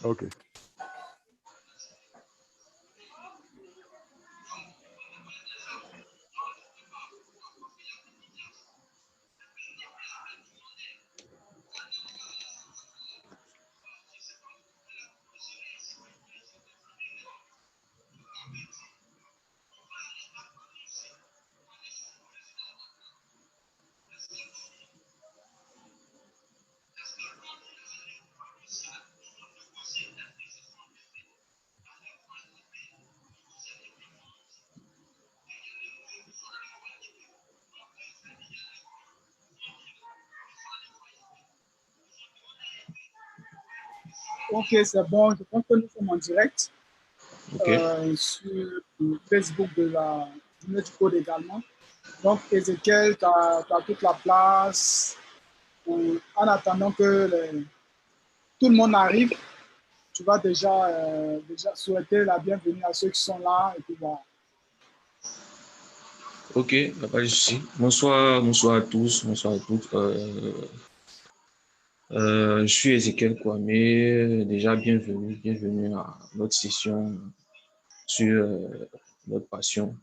OK. Ok, c'est bon. Je pense que nous sommes en direct Ok. sur Facebook de la Journée du Code également. Donc, Ezekiel, tu as toute la place. En attendant que tout le monde arrive, tu vas déjà souhaiter la bienvenue à ceux qui sont là. Et puis, voilà. Ok, pas de souci. Bonsoir à tous, bonsoir à toutes. Je suis Ezekiel Kwame. Déjà, bienvenue à notre session sur notre passion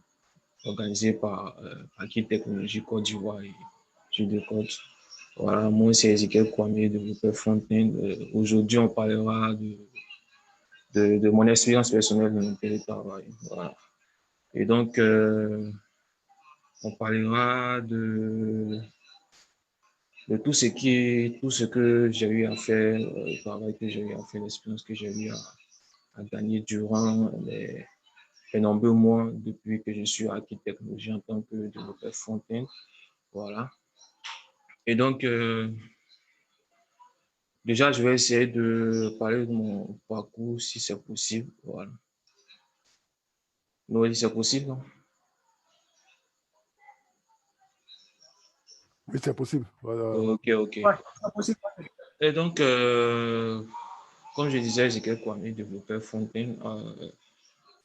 organisée par Aki Technologie Côte d'Ivoire et Sud de Côte. Voilà, moi c'est Ezekiel Kwame, développeur front-end. Aujourd'hui, on parlera de mon expérience personnelle dans le télétravail. Voilà. Et donc, on parlera de tout ce que j'ai eu à faire, le travail que j'ai eu à faire, l'expérience que j'ai eu à gagner durant les nombreux mois depuis que je suis à Aki Technologie en tant que développeur front-end. Voilà. Et donc, déjà, je vais essayer de parler de mon parcours si c'est possible. Voilà. Noélie, c'est possible, non? Oui, c'est possible. Voilà. Ok. Ouais, c'est possible. Et donc, comme je disais, j'ai quelques années développeur front-end.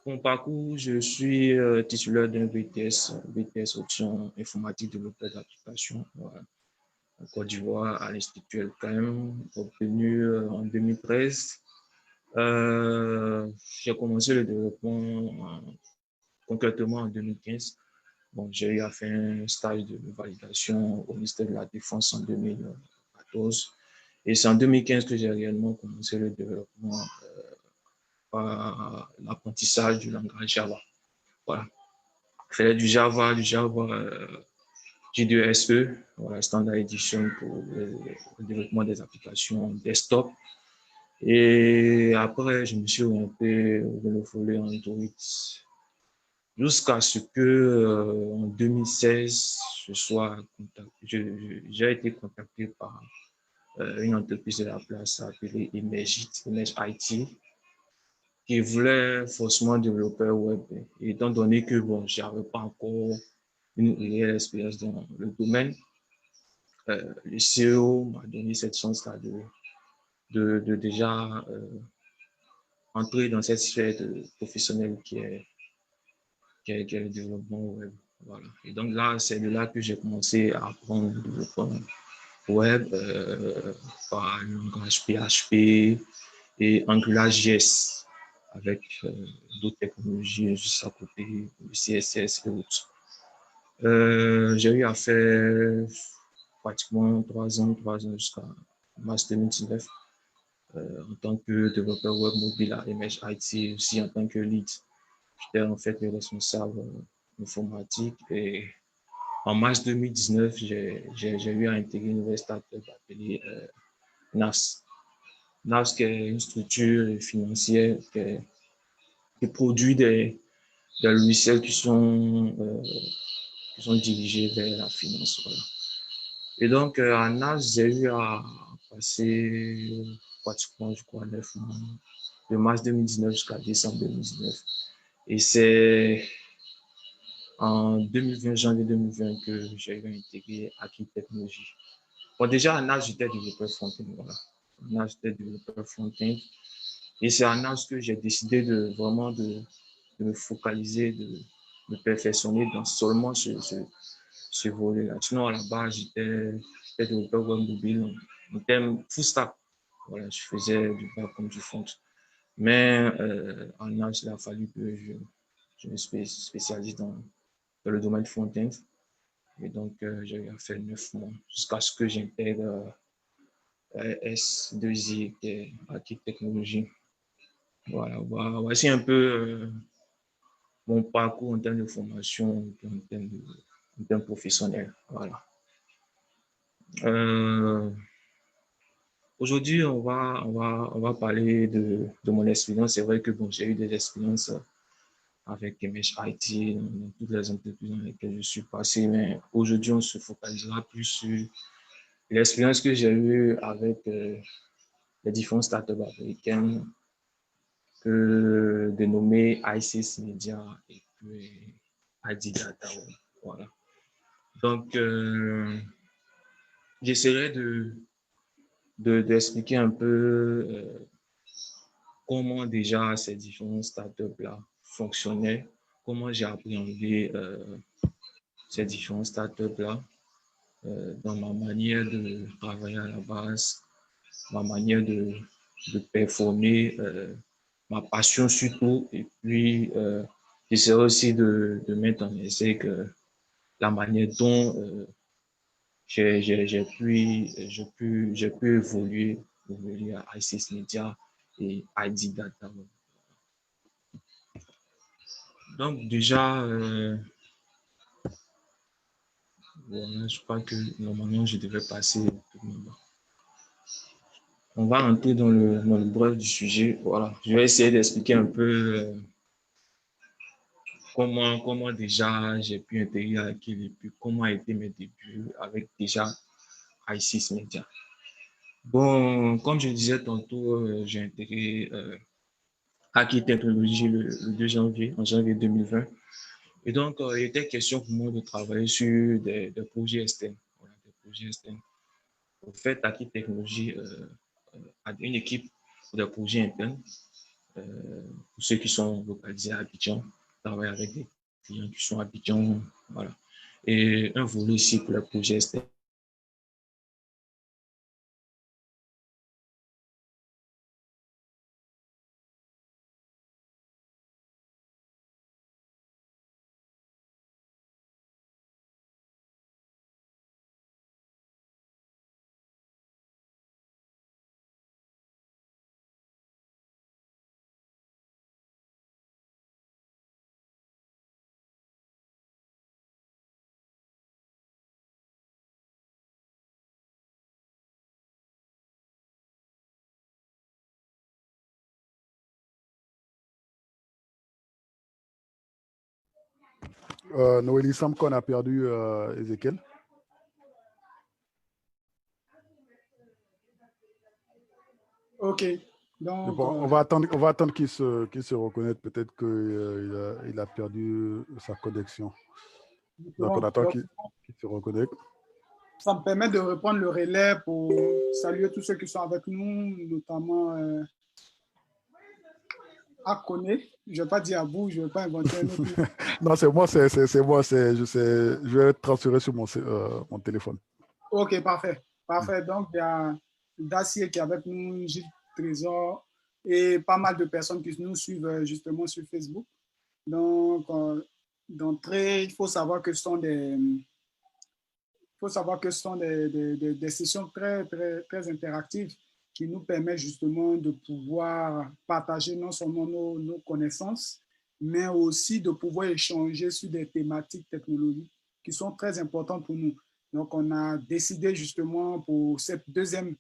Mon parcours, je suis titulaire d'un BTS option informatique développeur d'application. Voilà. En Côte d'Ivoire, à l'Institut LKM, obtenu en 2013. J'ai commencé le développement concrètement en 2015. Bon, j'ai eu à faire un stage de validation au ministère de la Défense en 2014. Et c'est en 2015 que j'ai réellement commencé le développement par l'apprentissage du langage Java. Voilà. Je faisais du Java J2SE, voilà, Standard Edition pour le développement des applications desktop. Et après, je me suis orienté vers le volet Android jusqu'à ce que en 2016, j'ai été contacté par une entreprise de la place appelée Image IT, qui voulait forcément développer web. Et étant donné que bon, j'avais pas encore une réelle expérience dans le domaine, le CEO m'a donné cette chance-là de déjà entrer dans cette sphère professionnelle qui est le développement web. Voilà. Et donc là, c'est de là que j'ai commencé à apprendre le développement web par le langage PHP et AngularJS avec d'autres technologies juste à côté, le CSS et autres. J'ai eu à faire pratiquement 3 ans jusqu'à mars 2019 en tant que développeur web mobile à Image IT, aussi en tant que lead. J'étais en fait le responsable informatique et en mars 2019, j'ai eu à intégrer une nouvelle startup appelée NAS. NAS, qui est une structure financière qui produit des logiciels qui sont dirigés vers la finance. Voilà. Et donc, à NAS, j'ai eu à passer pratiquement, je crois, 9 mois, de mars 2019 jusqu'à décembre 2019. Et c'est en 2020, janvier 2020, que j'ai eu à intégrer Aki Technologie. Bon, déjà, à NAS, j'étais développeur front-end. Voilà. À NAS, j'étais développeur front-end. Et c'est à NAS que j'ai décidé de vraiment de me focaliser, de me perfectionner dans seulement ce volet-là. Sinon, à la base, j'étais développeur web mobile en termes full stack. Voilà, je faisais du back comme du front. Mais en âge, il a fallu que je me spécialise dans le domaine front-end. Et donc, j'ai fait 9 mois jusqu'à ce que j'intègre S2I, qui est Acquis Technologie. Voilà, voici un peu mon parcours en termes de formation, en termes professionnels. Voilà. Aujourd'hui, on va parler de mon expérience. C'est vrai que bon, j'ai eu des expériences avec Mesh IT, dans toutes les entreprises dans lesquelles je suis passé, mais aujourd'hui, on se focalisera plus sur l'expérience que j'ai eue avec les différentes startups américaines que dénommées ICS Media et puis ID Data. Voilà. Donc, j'essaierai d'expliquer un peu comment déjà ces différentes startups-là fonctionnaient, comment j'ai appréhendé ces différentes startups-là dans ma manière de travailler à la base, ma manière de performer, ma passion surtout, et puis j'essaierai aussi de mettre en essai que la manière dont j'ai pu évoluer à ICS Media et ID Data. Donc déjà, voilà, je crois que normalement je devais passer. On va entrer dans le bref du sujet. Voilà, je vais essayer d'expliquer un peu comment déjà j'ai pu intégrer à Akil et puis comment a été mes débuts avec déjà ICS Media. Bon, comme je disais tantôt, j'ai intégré Akil Technologie le 2 janvier, en janvier 2020. Et donc, il était question pour moi de travailler sur des projets externes. Voilà, des projets externes. En fait, Akil Technologie a une équipe pour des projets internes. Pour ceux qui sont localisés à Abidjan, travailler avec des clients qui sont à Abidjan. Voilà. Et un volet aussi pour les projets externes. Noélie, il semble qu'on a perdu Ezekiel. Ok. Donc, Bon, on va attendre qu'il se reconnaisse. Peut-être qu'il a perdu sa connexion. Donc, on attend qu'il se reconnecte. Ça me permet de reprendre le relais pour saluer tous ceux qui sont avec nous, notamment Akone. Je ne vais pas dire à vous, je ne vais pas inventer un autre. Non, c'est moi, je vais transférer sur mon téléphone. Ok, parfait. Parfait. Donc, il y a Dacier qui est avec nous, Gilles Trésor et pas mal de personnes qui nous suivent justement sur Facebook. Donc, d'entrée, il faut savoir que ce sont des sessions très, très, très interactives qui nous permettent justement de pouvoir partager non seulement nos connaissances, mais aussi de pouvoir échanger sur des thématiques technologiques qui sont très importantes pour nous. Donc, on a décidé justement pour ce deuxième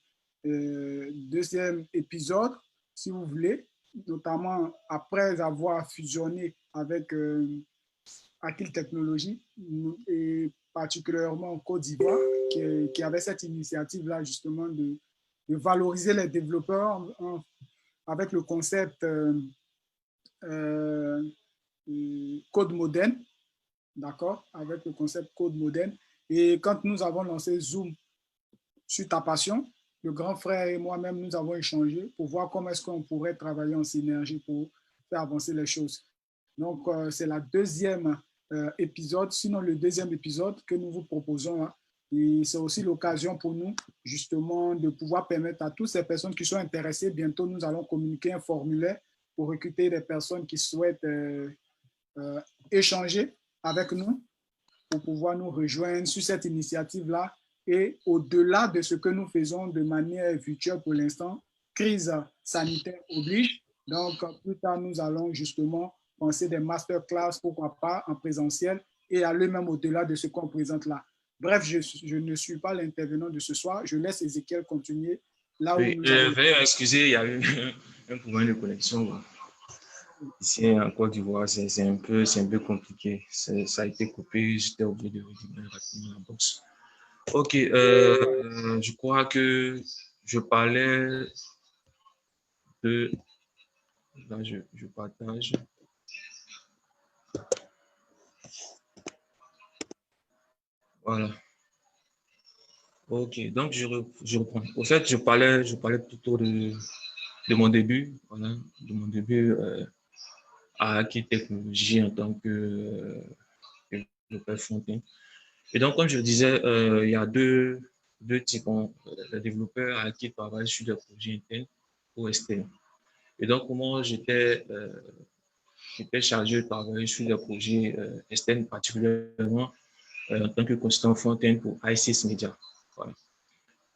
épisode, si vous voulez, notamment après avoir fusionné avec Akil Technologie et particulièrement en Côte d'Ivoire, qui avait cette initiative-là justement de valoriser les développeurs avec le concept code moderne, d'accord, avec le concept code moderne. Et quand nous avons lancé Zoom sur ta passion, le grand frère et moi-même, nous avons échangé pour voir comment est-ce qu'on pourrait travailler en synergie pour faire avancer les choses. Donc, c'est la deuxième épisode, sinon le deuxième épisode que nous vous proposons. Hein. Et c'est aussi l'occasion pour nous, justement, de pouvoir permettre à toutes ces personnes qui sont intéressées. Bientôt, nous allons communiquer un formulaire pour recruter des personnes qui souhaitent échanger avec nous pour pouvoir nous rejoindre sur cette initiative-là. Et au-delà de ce que nous faisons de manière virtuelle pour l'instant, crise sanitaire oblige. Donc, plus tard, nous allons justement penser des masterclass, pourquoi pas, en présentiel et aller même au-delà de ce qu'on présente là. Bref, je ne suis pas l'intervenant de ce soir. Je laisse Ézéchiel continuer là où Oui, nous avons... veuillez m'excuser, il y a eu un problème de connexion. Ici, en Côte d'Ivoire, c'est un peu compliqué. Ça a été coupé, j'étais obligé de redémarrer rapidement la box. Ok, je crois que je parlais de... Là, je partage. Voilà. Ok, donc je reprends. Au fait, je parlais plutôt de mon début, voilà, de mon début à Acquis Technologies en tant que développeur front-end. Et donc, comme je le disais, il y a deux types de développeurs à qui travaillent sur des projets internes ou externes. Et donc, moi, j'étais chargé de travailler sur des projets externes, particulièrement en tant que consultant front-end pour I6 Media. Voilà.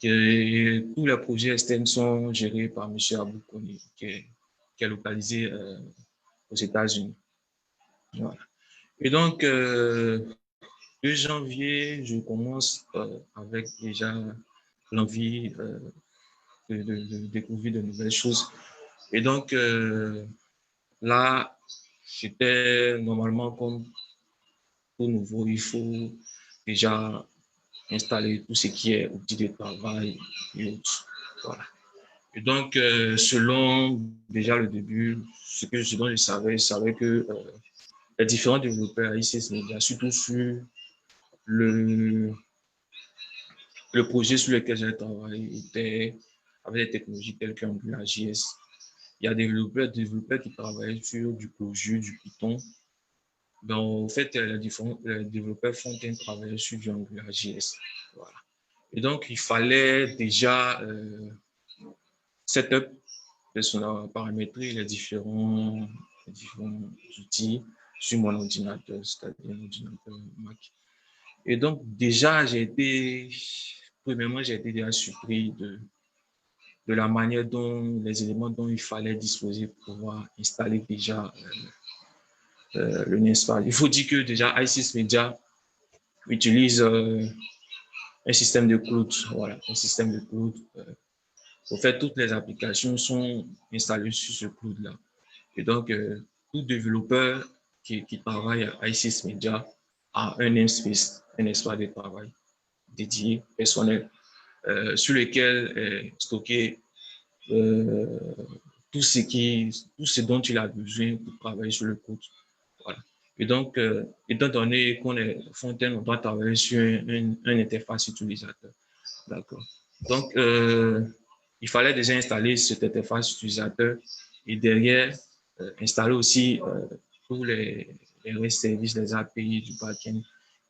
Et tous les projets externes sont gérés par M. Abou Kone, qui est localisé aux États-Unis. Voilà. Et donc, 2 janvier, je commence avec déjà l'envie de découvrir de nouvelles choses. Et donc, là, j'étais normalement comme tout nouveau, il faut déjà installer tout ce qui est outils de travail et autres. Voilà. Et donc, selon déjà le début, ce dont je savais que les différents développeurs ICS Media, surtout sur le projet sur lequel j'ai travaillé était avec des technologies telles qu'AngularJS. Il y a des développeurs qui travaillaient sur du Clojure, du Python. Donc, en fait, les développeurs front-end travaillaient sur du AngularJS. Voilà. Et donc, il fallait déjà setup, paramétrer les différents outils sur mon ordinateur, c'est-à-dire mon ordinateur Mac. Et donc, déjà, premièrement, j'ai été déjà surpris de la manière dont les éléments dont il fallait disposer pour pouvoir installer déjà le NESPA. Il faut dire que déjà, I6 Media utilise un système de cloud. Voilà, un système de cloud. En fait, toutes les applications sont installées sur ce cloud-là. Et donc, tout développeur qui travaille à I6 Media a un namespace, un espace de travail dédié, personnel, sur lequel est stocké tout ce dont il a besoin pour travailler sur le code. Voilà. Et donc, étant donné qu'on est front-end, on doit travailler sur une interface utilisateur. D'accord. Donc, il fallait déjà installer cette interface utilisateur et derrière, installer aussi tous les REST services, les API du backend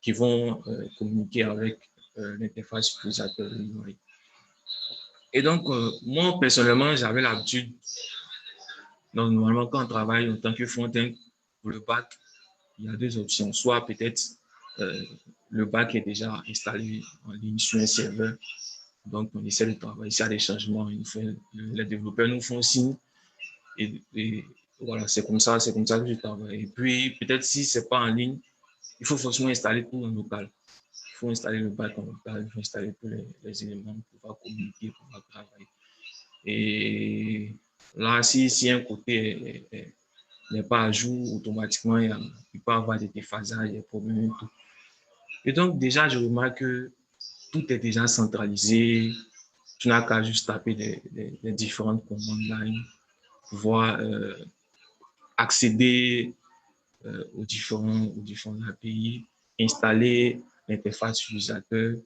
qui vont communiquer avec l'interface utilisateur. Et donc, moi, personnellement, j'avais l'habitude, normalement, quand on travaille en tant que front-end pour le back, il y a 2 options. Soit peut-être le back est déjà installé en ligne sur un serveur, donc on essaie de travailler, s'il y a des changements, les développeurs nous font signe, et voilà, c'est comme ça que je travaille. Et puis, peut-être si ce n'est pas en ligne, il faut forcément installer tout en local. Il faut installer le back en local, il faut installer tous les éléments pour pouvoir communiquer, pour pouvoir travailler. Et là, si un côté n'est pas à jour, automatiquement, il peut y avoir des déphasages, des problèmes et tout. Et donc, déjà, je remarque que tout est déjà centralisé. Tu n'as qu'à juste taper les différentes commandes line, pouvoir accéder aux différents API, installer l'interface utilisateur,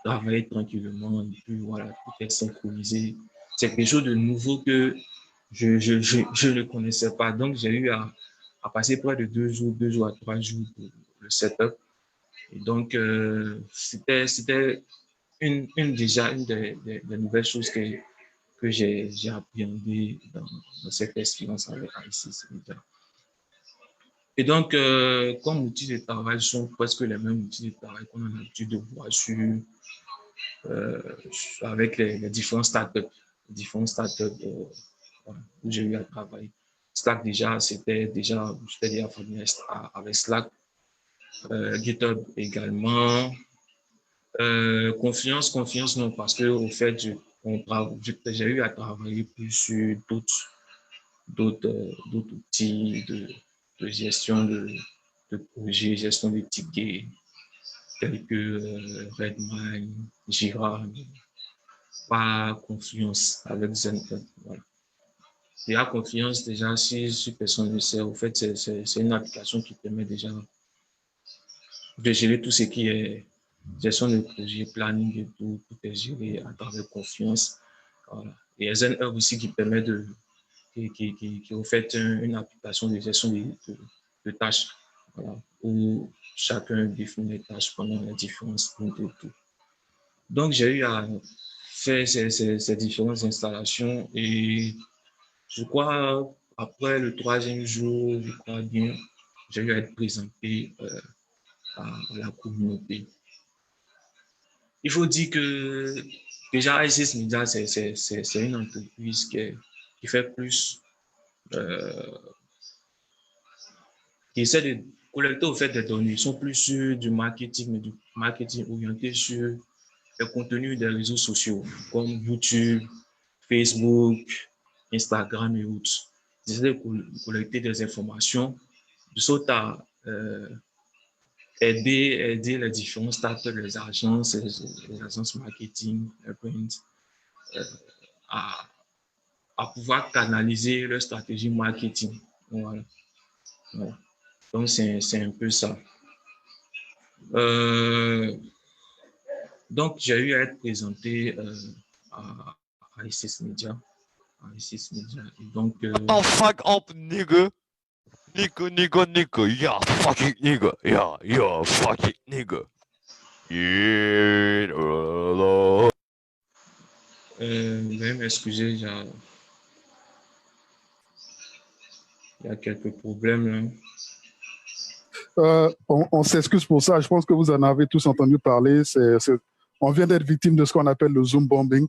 travailler tranquillement, et puis voilà, tout est synchronisé. C'est quelque chose de nouveau que je ne connaissais pas. Donc, j'ai eu à passer près de 2 jours à 3 jours pour le setup. Et donc, c'était déjà une des nouvelles choses que j'ai appréhendé dans cette expérience avec ICS Media. Et donc, comme outils de travail sont presque les mêmes outils de travail qu'on a l'habitude de voir avec les différents startups, où j'ai eu à travailler. Slack déjà, j'étais déjà familier avec Slack, GitHub également. Confiance non, parce que au fait, j'ai eu à travailler plus sur d'autres outils de gestion de projets, gestion de tickets, tels que Redmine, Jira, mais pas Confluence avec ZenHub. Voilà. Et à Confluence, déjà, si personne ne sait, au fait, c'est une application qui permet déjà de gérer tout ce qui est gestion de projet, planning et tout est géré à travers Confluence. Voilà. Et ZenHub aussi qui permet qui est au fait une application de gestion de tâches, voilà, où chacun définit les tâches pendant les différents sprints et tout. Donc, j'ai eu à faire ces différentes installations et je crois, après le 3e jour, je crois bien, j'ai eu à être présenté à la communauté. Il faut dire que déjà, ICS Media, c'est une entreprise qui fait plus, qui essaie de collecter au fait des données. Ils sont plus sur du marketing, mais du marketing orienté sur les contenus des réseaux sociaux, comme YouTube, Facebook, Instagram et autres. Ils essaient de collecter des informations de sorte à aider les différents startups, les agences marketing, les brands, à pouvoir canaliser leur stratégie marketing. Voilà. Voilà. Donc, c'est un peu ça. Donc, j'ai eu à être présenté à ICS Media. Et donc, oh, fuck up, nigga. Nigga. Yeah, fucking nigga. Yeah, fucking nigga. Yeah. veuillez m'excuser, il y a quelques problèmes là. On s'excuse pour ça. Je pense que vous en avez tous entendu parler. On vient d'être victime de ce qu'on appelle le Zoom bombing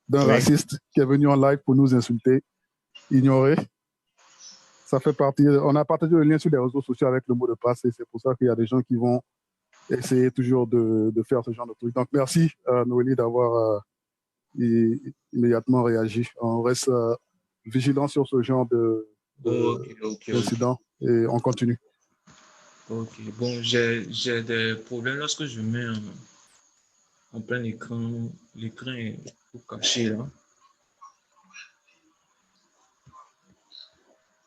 d'un raciste qui est venu en live pour nous insulter, ignorer. Ça fait partie. On a partagé le lien sur les réseaux sociaux avec le mot de passe et c'est pour ça qu'il y a des gens qui vont essayer toujours de faire ce genre de trucs. Donc, merci, Noélie, d'avoir immédiatement réagi. On reste vigilant sur ce genre d'incident et on continue. Ok, bon, j'ai des problèmes lorsque je mets en plein écran. L'écran est tout caché là.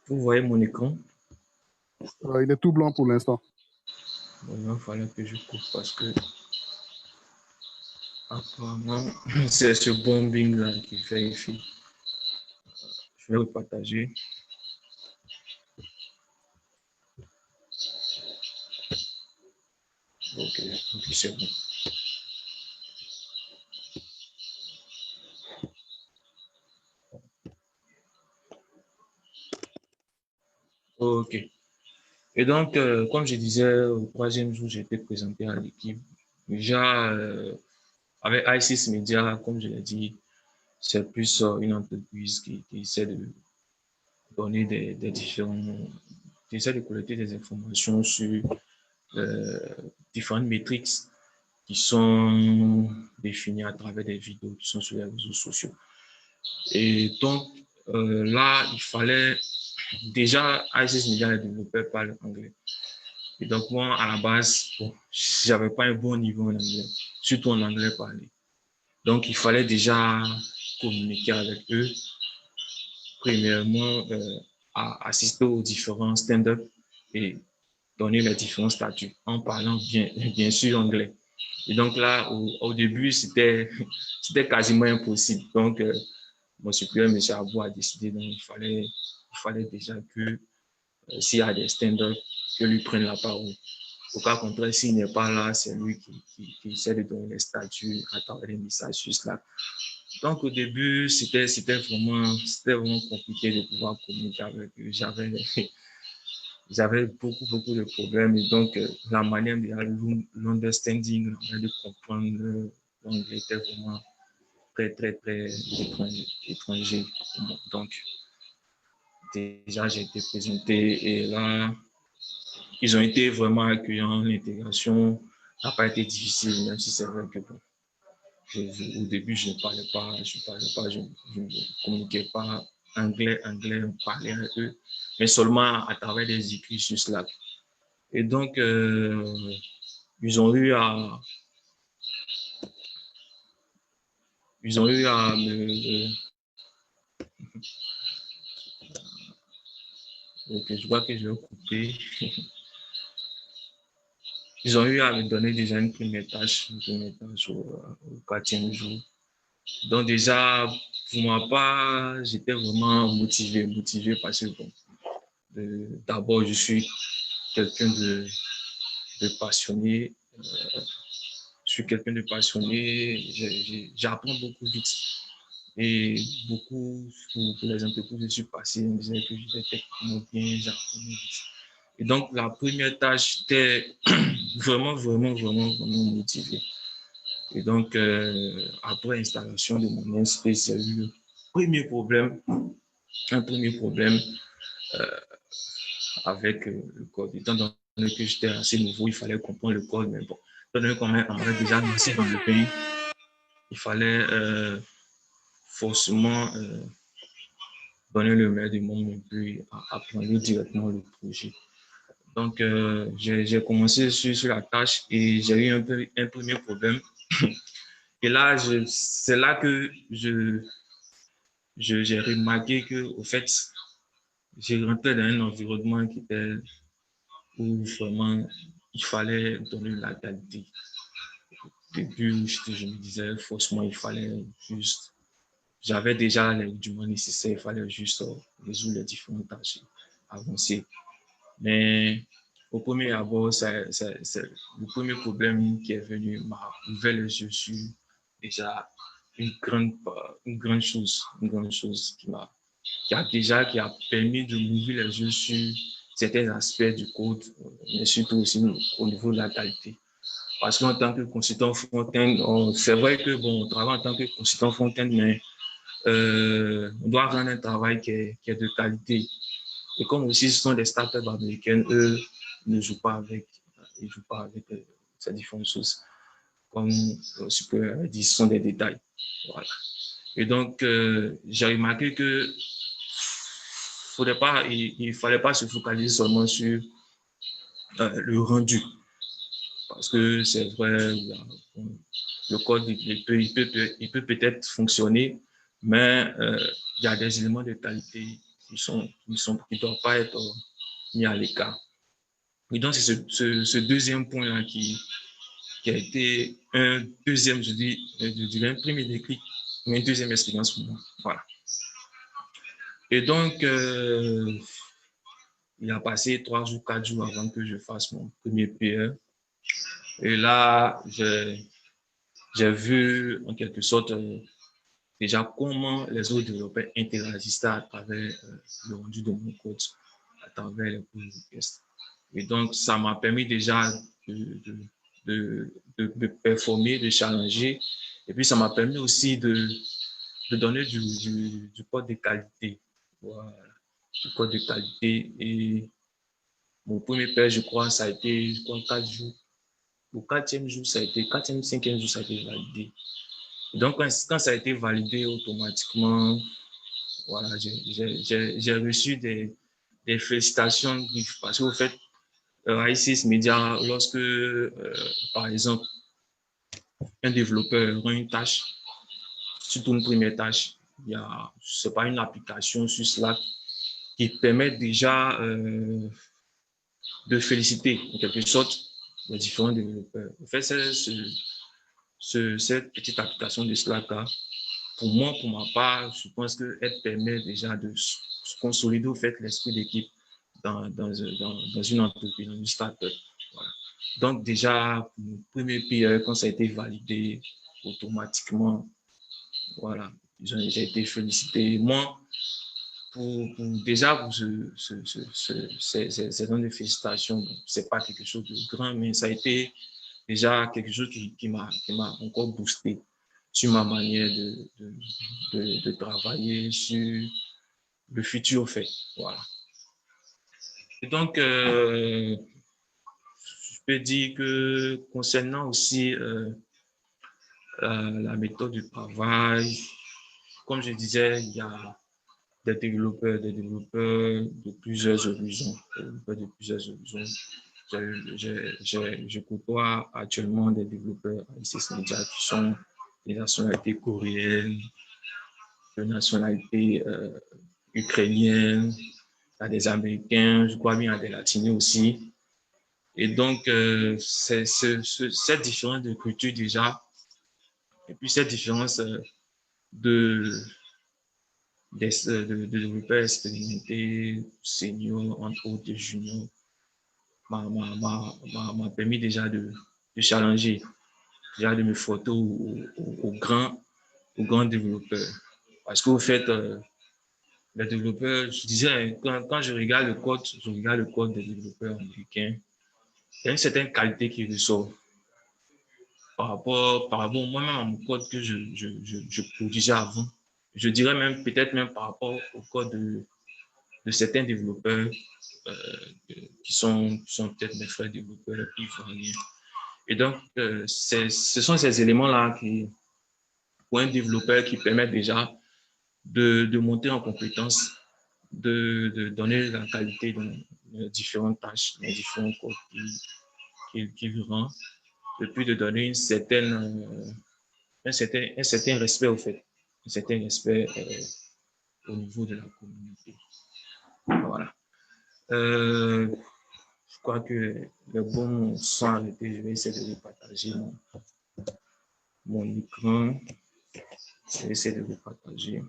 Vous voyez mon écran? Il est tout blanc pour l'instant. Bon, il va falloir que je coupe parce que apparemment c'est ce bombing là qui vérifie. Je vais le partager. Ok, c'est bon. Ok. Et donc, comme je disais, au 3e jour, j'ai été présenté à l'équipe. Déjà, avec ICS Media, comme je l'ai dit, c'est plus une entreprise qui essaie de donner qui essaie de collecter des informations sur différentes métriques qui sont définies à travers des vidéos qui sont sur les réseaux sociaux. Et donc, là, il fallait déjà, ICS Media ne développait pas l'anglais. Et donc, moi, à la base, bon, j'avais pas un bon niveau en anglais, surtout en anglais parlé. Donc, il fallait déjà communiquer avec eux. Premièrement, à assister aux différents stand-up et donner les différents statuts en parlant bien sûr anglais. Et donc là, au début, c'était quasiment impossible. Donc, mon supérieur, M. Abou, a décidé, donc il fallait déjà que s'il y a des stand-up, que lui prenne la parole. Au cas contraire, s'il n'est pas là, c'est lui qui essaie de donner les statuts à travers les messages sur Slack. Donc, au début, c'était vraiment compliqué de pouvoir communiquer avec eux. J'avais beaucoup de problèmes. Et donc, la manière de l'understanding, la manière de comprendre l'anglais était vraiment très étranger pour moi. Donc, déjà, j'ai été présenté et là, ils ont été vraiment accueillants. L'intégration n'a pas été difficile, même si c'est vrai que bon, au début, je ne communiquais pas anglais, on parlait avec eux, mais seulement à travers des écrits sur Slack. Et donc, ils ont eu à me... Ok, je vois que je vais couper. Ils ont eu à me donner déjà une première tâche au 4e jour. Donc déjà, pour ma part, j'étais vraiment motivé parce que bon, d'abord, je suis quelqu'un de passionné. Je suis quelqu'un de passionné. J'apprends beaucoup vite. Et beaucoup, pour les entreprises, je suis passé, on disait que j'étais techniquement bien, j'apprenais vite. Et donc, la première tâche, j'étais vraiment motivé. Et donc, après l'installation de mon airspace, il y a eu un premier problème avec le code. Étant donné que j'étais assez nouveau, il fallait comprendre le code, mais bon, étant donné qu'on m'avait déjà lancé dans le pays, il fallait forcément donner le meilleur du monde et puis apprendre directement le projet. Donc, j'ai commencé sur la tâche et j'ai eu un premier problème. Et là, c'est là que j'ai remarqué que, au fait, j'ai rentré dans un environnement qui était où vraiment il fallait donner la qualité. Au début, je me disais, forcément, il fallait juste. J'avais déjà les documents nécessaires, il fallait juste résoudre les différentes tâches, avancer. Mais au premier abord, le premier problème qui est venu m'a ouvert les yeux sur déjà une grande chose qui a permis de m'ouvrir les yeux sur certains aspects du code, mais surtout aussi au niveau de la qualité. Parce qu'en tant que consultant front-end, c'est vrai que bon, on travaille en tant que consultant front-end, mais on doit rendre un travail qui est de qualité. Et comme aussi ce sont des startups américaines, eux ne jouent pas avec, ces différentes choses. Comme ce que dit, ce sont des détails. Voilà. Et donc, j'ai remarqué que il fallait pas se focaliser seulement sur le rendu. Parce que c'est vrai, le code, il peut peut-être fonctionner, mais il y a des éléments de qualité qui doivent pas être mis à l'écart. Et donc, c'est ce deuxième point-là qui a été un deuxième, je dirais un premier déclic, mais une deuxième expérience pour moi. Voilà. Et donc, il a passé 3 jours, 4 jours avant que je fasse mon premier PE. Et là, j'ai vu en quelque sorte déjà comment les autres développeurs interagissaient à travers le rendu de mon code, à travers les pull requests. Et donc, ça m'a permis déjà de performer, de challenger. Et puis, ça m'a permis aussi de donner du code de qualité. Voilà, du code de qualité. Et mon premier pair, je crois, ça a été 4 jours. Au 4e jour, ça a été, 4e, 5e jour, ça a été validé. Donc, quand ça a été validé automatiquement, voilà, j'ai reçu des félicitations parce qu'au fait, ICS Media, lorsque, par exemple, un développeur rend une tâche, surtout une première tâche, c'est pas une application sur Slack qui permet déjà de féliciter, en quelque sorte, les différents développeurs. En fait, cette petite application de Slack, pour moi, pour ma part, je pense qu'elle permet déjà de consolider au fait l'esprit d'équipe dans une entreprise, dans une startup. Voilà. Donc déjà, pour le premier PE, quand ça a été validé automatiquement, voilà, j'ai été félicité. Moi, déjà, pour ces dons de félicitations, bon, c'est pas quelque chose de grand, mais ça a été déjà quelque chose qui m'a encore boosté sur ma manière de travailler, sur le futur fait. Voilà. Et donc, je peux dire que concernant aussi la méthode du travail, comme je disais, il y a des développeurs de plusieurs horizons, Je côtoie actuellement des développeurs ICS Media qui sont des nationalités coréennes, de nationalité ukrainienne, il y a des Américains, je crois bien il y a des Latinos aussi. Et donc, cette différence de culture déjà, et puis cette différence de développeurs expérimentés, seniors, entre autres, et juniors, m'a permis déjà de challenger, déjà de me frotter aux grands développeurs. Parce qu'au fait, les développeurs, je disais, quand je regarde le code des développeurs américains, il y a une certaine qualité qui ressort par rapport moi-même à mon code que je produisais avant. Je dirais même, peut-être même par rapport au code de certains développeurs qui sont peut-être mes frères développeurs ivoiriens. Et donc, ce sont ces éléments-là qui, pour un développeur, qui permettent déjà de monter en compétence, de donner la qualité dans les différentes tâches, les différents codes qu'il rend, et puis de donner un certain respect au fait, un certain respect au niveau de la communauté. Voilà. Je crois que le bon sont arrêtés. Je vais essayer de vous partager mon écran. Je vais essayer de vous partager.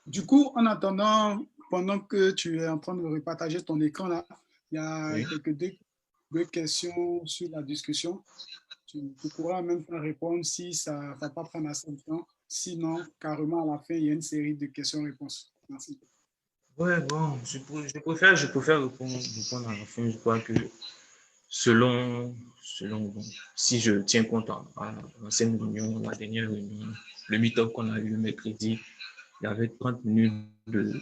Du coup, en attendant, pendant que tu es en train de repartager ton écran là, il y a deux questions sur la discussion. Tu pourras même faire répondre si ça ne va pas prendre assez de temps. Sinon, carrément, à la fin, il y a une série de questions-réponses. Merci. Ouais, bon, je préfère répondre à la fin. Je crois que selon bon, si je tiens compte à l'ancienne réunion, la dernière réunion, le meet-up qu'on a eu le mercredi, il y avait 30 minutes de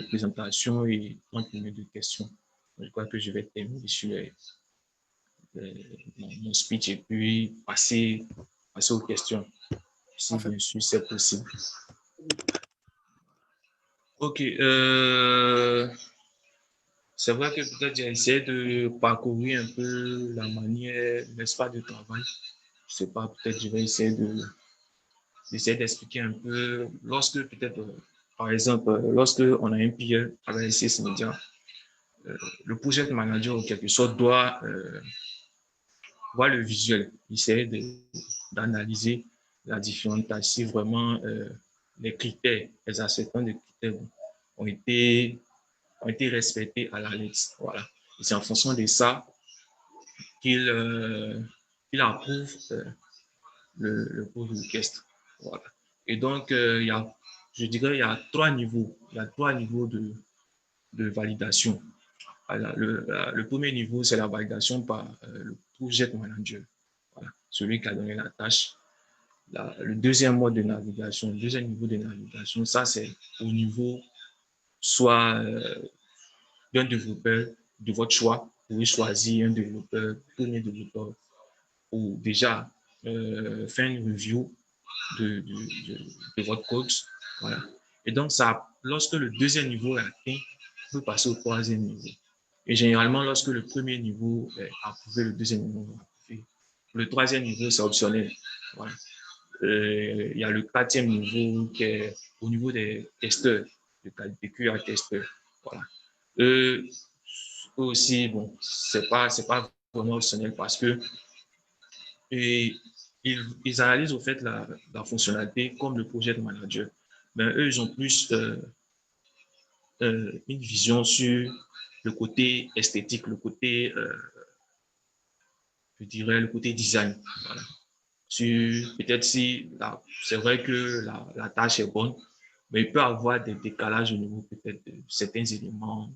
présentation et 30 minutes de questions. Je crois que je vais terminer sur mon speech et puis passer aux questions, si bien sûr c'est possible. Ok. C'est vrai que peut-être j'ai essayé de parcourir un peu la manière, n'est-ce pas, de travail. Je sais pas, peut-être je vais essayer d'expliquer un peu lorsque peut-être, par exemple, lorsque on a un peer avec ICS Media, le project manager en quelque sorte doit voir le visuel, essayer d'analyser la différente tâche, si vraiment les critères, les acceptants de critères ont été respectés à la lettre. Voilà. Et c'est en fonction de ça qu'il approuve le pull request. Voilà. Et donc, je dirais il y a trois niveaux. Il y a trois niveaux de validation. Alors, le premier niveau, c'est la validation par le project manager. Voilà. Celui qui a donné la tâche. Le deuxième mode de navigation, le deuxième niveau de navigation, ça c'est au niveau soit d'un développeur de votre choix. Vous pouvez choisir un développeur, premier développeur, ou déjà faire une review de votre code. Voilà. Et donc, ça, lorsque le deuxième niveau est atteint, vous pouvez passer au troisième niveau. Et généralement, lorsque le premier niveau est approuvé, le deuxième niveau est approuvé. Le troisième niveau, c'est optionnel. Voilà. Il y a le quatrième niveau qui est au niveau des testeurs, des QA testeurs. Voilà. Aussi, bon, c'est pas vraiment optionnel parce que ils analysent au fait la fonctionnalité comme le project manager. Mais eux, ils ont plus une vision sur le côté esthétique, le côté, je dirais, le côté design. Voilà. Peut-être si c'est vrai que la tâche est bonne, mais il peut y avoir des décalages au niveau peut-être de certains éléments,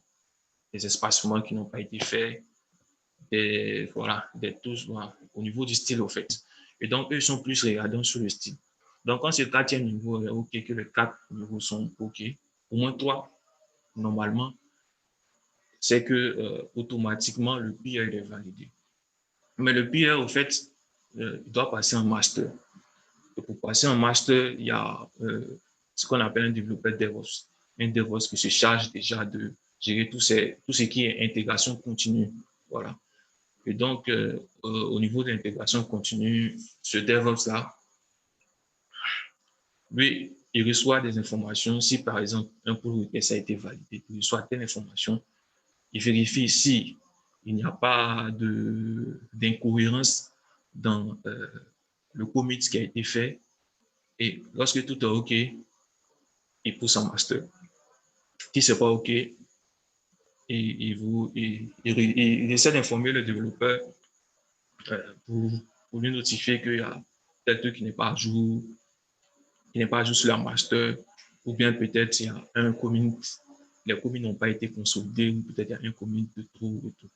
des espacements qui n'ont pas été faits, voilà, voilà, au niveau du style, au fait. Et donc, eux ils sont plus regardants sur le style. Donc, quand ce quatrième niveau est OK, que les 4 niveaux sont OK, au moins 3, normalement, c'est que automatiquement, le peer est validé. Mais le peer, au fait, il doit passer en master. Et pour passer en master, il y a ce qu'on appelle un développeur DevOps. Un DevOps qui se charge déjà de gérer tout ce qui est intégration continue. Voilà. Et donc, au niveau de l'intégration continue, ce DevOps-là, lui, il reçoit des informations. Si, par exemple, un pull request a été validé, il reçoit telle information, il vérifie si il n'y a pas d'incohérence dans le commit qui a été fait. Et lorsque tout est OK, il pousse en master. Si ce n'est pas OK, il essaie d'informer le développeur pour lui notifier qu'il y a tel truc qui n'est pas à jour, sur la master, ou bien peut-être il y a un commit, les commits n'ont pas été consolidés, ou peut-être il y a un commit de trop et tout.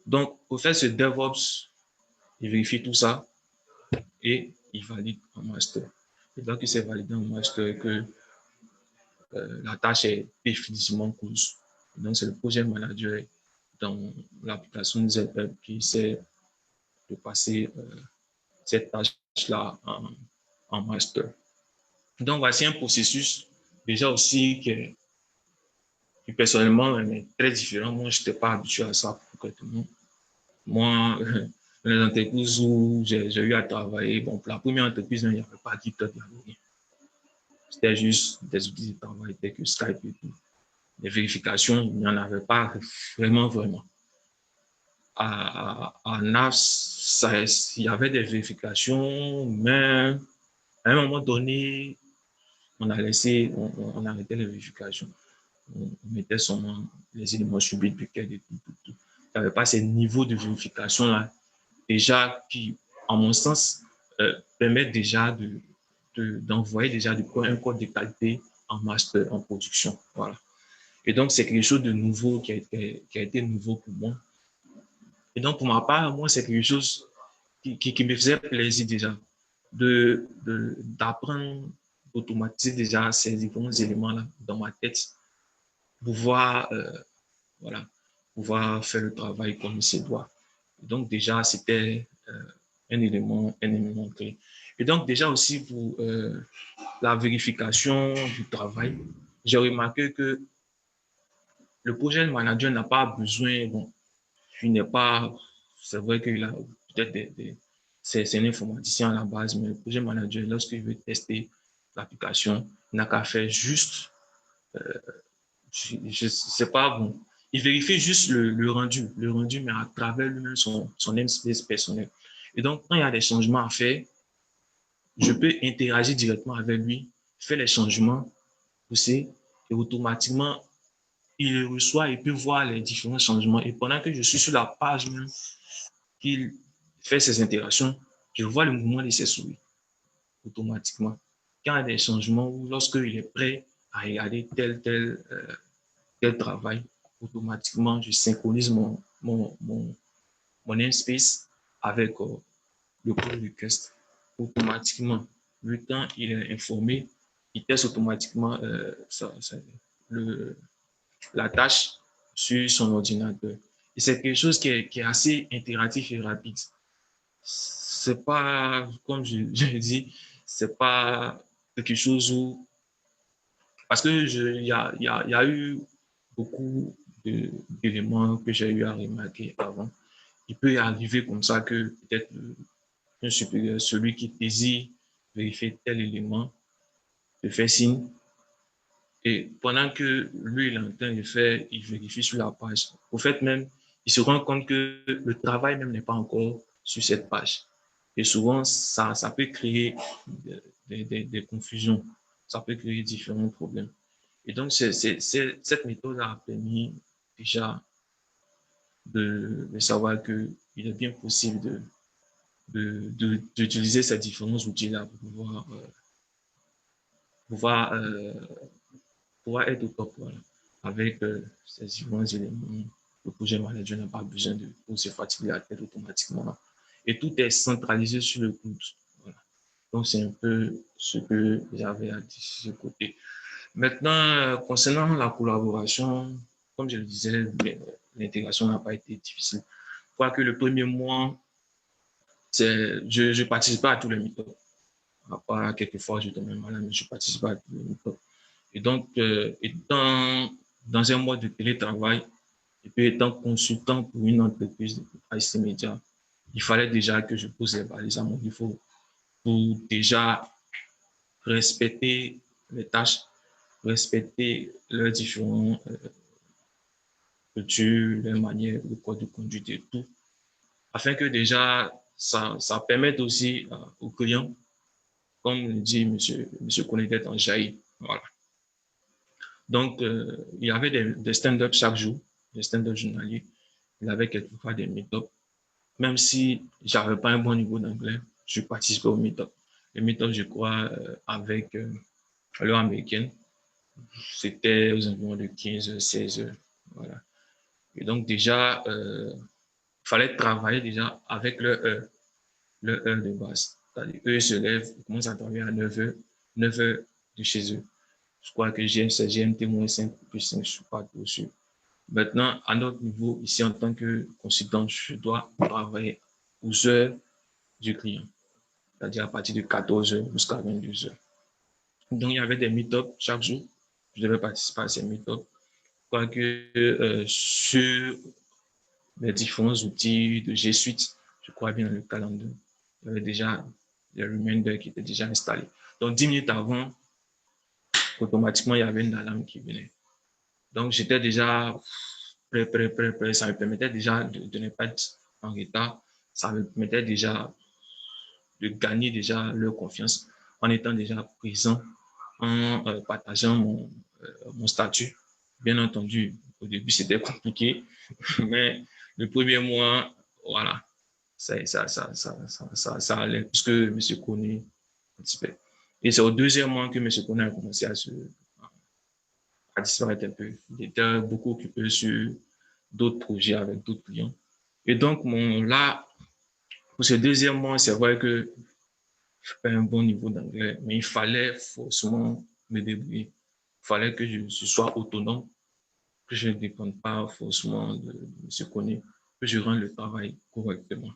Donc, pour faire ce DevOps, il vérifie tout ça et il valide en master. Et donc, il s'est validé en master que la tâche est définitivement close. Donc, c'est le projet manager dans l'application ZWeb qui essaie de passer cette tâche-là en master. Donc, voici un processus déjà aussi qui personnellement est très différent. Moi, je n'étais pas habitué à ça concrètement. Moi, dans les entreprises où j'ai eu à travailler, bon, pour la première entreprise, il n'y avait pas GitHub, il n'y avait rien. C'était juste des outils de travail tels que Skype et tout. Les vérifications, il n'y en avait pas vraiment. À NAFS, il y avait des vérifications, mais à un moment donné, on a arrêté les vérifications. On mettait seulement les éléments sur Bitbucket et tout. Il n'y avait pas ces niveaux de vérification-là, déjà qui, en mon sens, permettent déjà d'envoyer déjà un code de qualité en master, en production. Voilà. Et donc, c'est quelque chose de nouveau qui a été nouveau pour moi. Et donc, pour ma part, moi, c'est quelque chose qui me faisait plaisir déjà d'apprendre, d'automatiser déjà ces différents éléments-là dans ma tête, pouvoir, voilà, pouvoir faire le travail comme il se doit. Et donc, déjà, c'était un élément clé. Et donc, déjà aussi pour la vérification du travail, j'ai remarqué que le projet manager n'a pas besoin, bon, c'est vrai qu'il a peut-être c'est un informaticien à la base, mais le projet manager, lorsqu'il veut tester l'application, il n'a qu'à faire juste, je sais pas, bon, il vérifie juste le rendu, mais à travers lui-même son namespace personnel. Et donc, quand il y a des changements à faire, je peux interagir directement avec lui, faire les changements, pousser, et automatiquement, il reçoit et peut voir les différents changements. Et pendant que je suis sur la page même, qu'il fait ses interactions, je vois le mouvement de ses souris automatiquement. Quand il y a des changements ou lorsqu'il est prêt à regarder tel travail, automatiquement, je synchronise mon namespace avec le pull request. Automatiquement, lui, quand il est informé, il teste automatiquement la tâche sur son ordinateur. Et c'est quelque chose qui est assez interactif et rapide. C'est pas, comme je dis, c'est pas quelque chose où... Parce que il y a eu beaucoup d'éléments que j'ai eu à remarquer avant. Il peut y arriver comme ça que peut-être un supérieur, celui qui désire vérifier tel élément, te fait signe. Et pendant que lui, il est en train de faire, il vérifie sur la page. Au fait même, il se rend compte que le travail même n'est pas encore sur cette page. Et souvent, ça peut créer des confusions. Ça peut créer différents problèmes. Et donc, cette méthode a permis déjà de savoir qu'il est bien possible d'utiliser ces différents outils-là pour pouvoir être au top, voilà. Avec ces différents éléments, le projet manager n'a pas besoin de se fatiguer la tête automatiquement. Et tout est centralisé sur le cloud. Voilà. Donc, c'est un peu ce que j'avais à dire sur ce côté. Maintenant, concernant la collaboration, comme je le disais, l'intégration n'a pas été difficile. Quoique le premier mois, je ne participe pas à tous les meet-ups. À part quelquefois, je tombe malade, mais je ne participe pas à tous les meet-ups. Et donc, étant dans un mois de télétravail, et puis étant consultant pour une entreprise de IC Media, il fallait déjà que je pose les balises à mon niveau pour déjà respecter les tâches, respecter leurs différents cultures, leurs manières, le code de conduite et tout, afin que déjà ça permette aussi aux clients, comme le dit M. Koné, d'être en jaillit. Voilà. Donc, il y avait des stand-up chaque jour, des stand-up journaliers. Il y avait quelquefois des meet-up. Même si je n'avais pas un bon niveau d'anglais, je participais au meet-up. Les meet-up, je crois, avec l'heure américaine, c'était aux environs de 15, 16 heures. Voilà. Et donc, déjà, il fallait travailler déjà avec leur heure de base. C'est-à-dire, eux se lèvent, ils commencent à travailler à 9 heures, 9 heures de chez eux. Je crois que c'est GMT-5 plus 5, je ne suis pas trop sûr. Maintenant, à notre niveau, ici, en tant que consultant, je dois travailler aux heures du client, c'est-à-dire à partir de 14 heures jusqu'à 22 heures. Donc, il y avait des meet-ups chaque jour. Je devais participer à ces meet-ups. Quoique sur les différents outils de G Suite, je crois bien dans le calendrier, il y avait déjà des reminders qui étaient déjà installés. Donc, 10 minutes avant, automatiquement, il y avait une alarme qui venait. Donc, j'étais déjà prêt. Ça me permettait déjà de ne pas être en retard. Ça me permettait déjà de gagner déjà leur confiance en étant déjà présent, en partageant mon statut. Bien entendu, au début, c'était compliqué, mais le premier mois, voilà, ça allait, puisque M. Koné participait. Et c'est au deuxième mois que M. Koné a commencé à disparaître un peu. Il était beaucoup occupé sur d'autres projets avec d'autres clients. Et donc, là, pour ce deuxième mois, c'est vrai que je n'ai pas un bon niveau d'anglais, mais il fallait forcément me débrouiller. Il fallait que je sois autonome, que je ne dépende pas forcément de M. Koné, que je rende le travail correctement.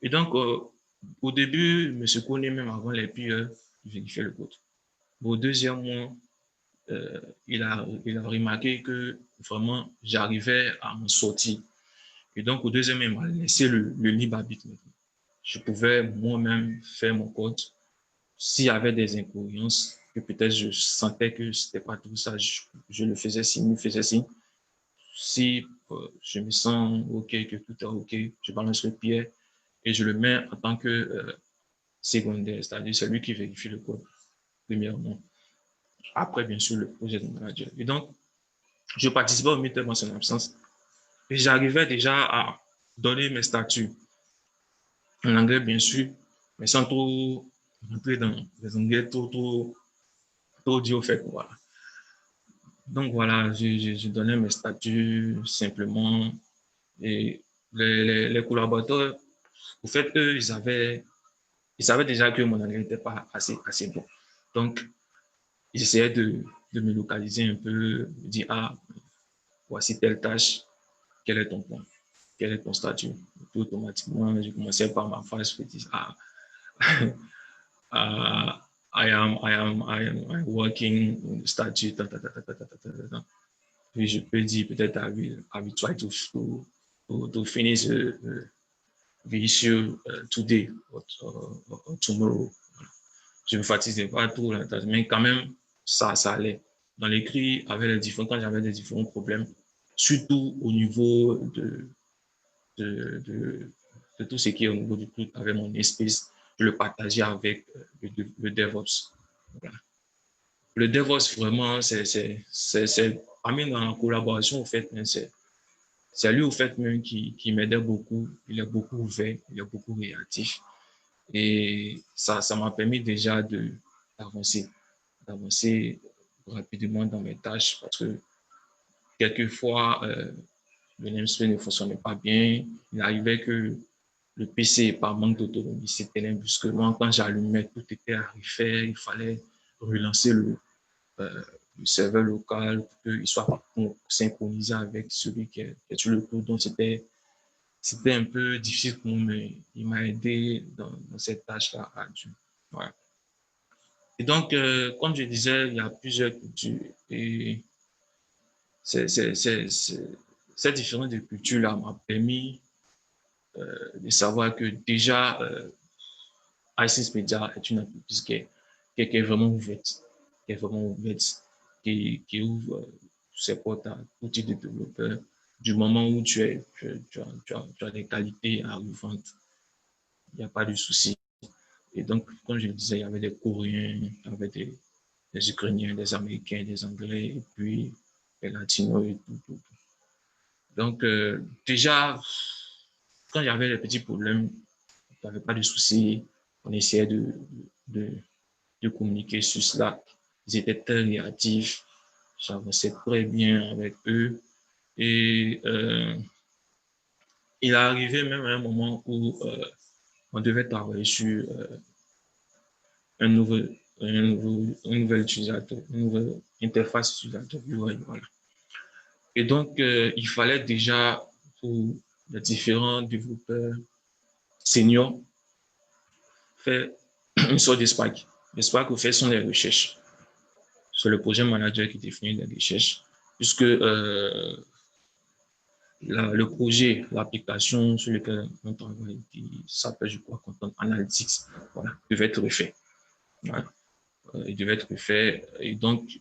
Et donc, au début, M. Koné, même avant les pires, il vérifiait le code. Au deuxième mois, il a remarqué que vraiment, j'arrivais à m'en sortir. Et donc, au deuxième, il m'a laissé le libre arbitre. Je pouvais moi-même faire mon code. S'il y avait des incohérences, que peut-être je sentais que ce n'était pas tout ça, je le faisais signe, il faisait signe. Si je me sens OK, que tout est OK, je balance le pied et je le mets en tant que secondaire, c'est-à-dire celui qui vérifie le code, premièrement. Après, bien sûr, le projet de manager. Et donc, je participais au meetup en son absence et j'arrivais déjà à donner mes statuts en anglais, bien sûr, mais sans trop rentrer dans les anglais trop dit au fait. Voilà. Donc, voilà, je donnais mes statuts simplement et les collaborateurs, au fait, eux, ils savaient déjà que mon anglais n'était pas assez bon. Donc, ils essayaient de me localiser un peu, me dire, ah, voici telle tâche, quel est ton point, quel est ton statut. Et puis, automatiquement, je commençais par ma phrase, je dis, ah, I'm working in the statute. Puis je peux dire peut-être I will try to finish the issue today or tomorrow. Je me fatiguais pas trop la tâche, mais quand même ça allait. Dans l'écrit, quand j'avais des différents problèmes, surtout au niveau de tout ce qui est au niveau du truc, avec mon espèce, je le partageais avec le DevOps. Voilà. Le DevOps, vraiment, c'est parmi dans la collaboration, au fait, c'est lui, au fait, même qui m'aidait beaucoup. Il est beaucoup ouvert, il est beaucoup réactif. Et ça m'a permis déjà d'avancer rapidement dans mes tâches parce que quelquefois, le namespace ne fonctionnait pas bien. Il arrivait que le PC, par manque d'autonomie, s'éteignait brusquement. Quand j'allumais, tout était à refaire. Il fallait relancer le serveur local pour qu'il soit synchronisé avec celui qui est sur le cloud. Donc, c'était un peu difficile pour moi, mais il m'a aidé dans cette tâche-là. Voilà. Et donc, comme je disais, il y a plusieurs cultures. Et cette différence de culture-là m'a permis de savoir que déjà, Isis Media est une entreprise qui est vraiment ouverte, qui ouvre ses portes à tout type de développeurs du moment où tu as des qualités à revendre. Il n'y a pas de souci. Et donc, comme je le disais, il y avait des Coréens, il y avait des Ukrainiens, des Américains, des Anglais, et puis les Latinos et tout. Donc, déjà, quand il y avait des petits problèmes, il n'y avait pas de souci. On essayait de communiquer sur Slack. Ils étaient très réactifs. J'avançais très bien avec eux. Et il est arrivé même à un moment où on devait travailler sur un nouvel utilisateur, une nouvelle interface utilisateur. Voilà. Et donc, il fallait déjà, pour les différents développeurs seniors, faire une sorte de Spark. Le Spark, au fait, sont les recherches. C'est le projet manager qui définit les recherches, puisque le projet, l'application sur laquelle on travaille, qui s'appelle, je crois, Content Analytics, voilà, devait être refait. Voilà. Il devait être refait. Et donc,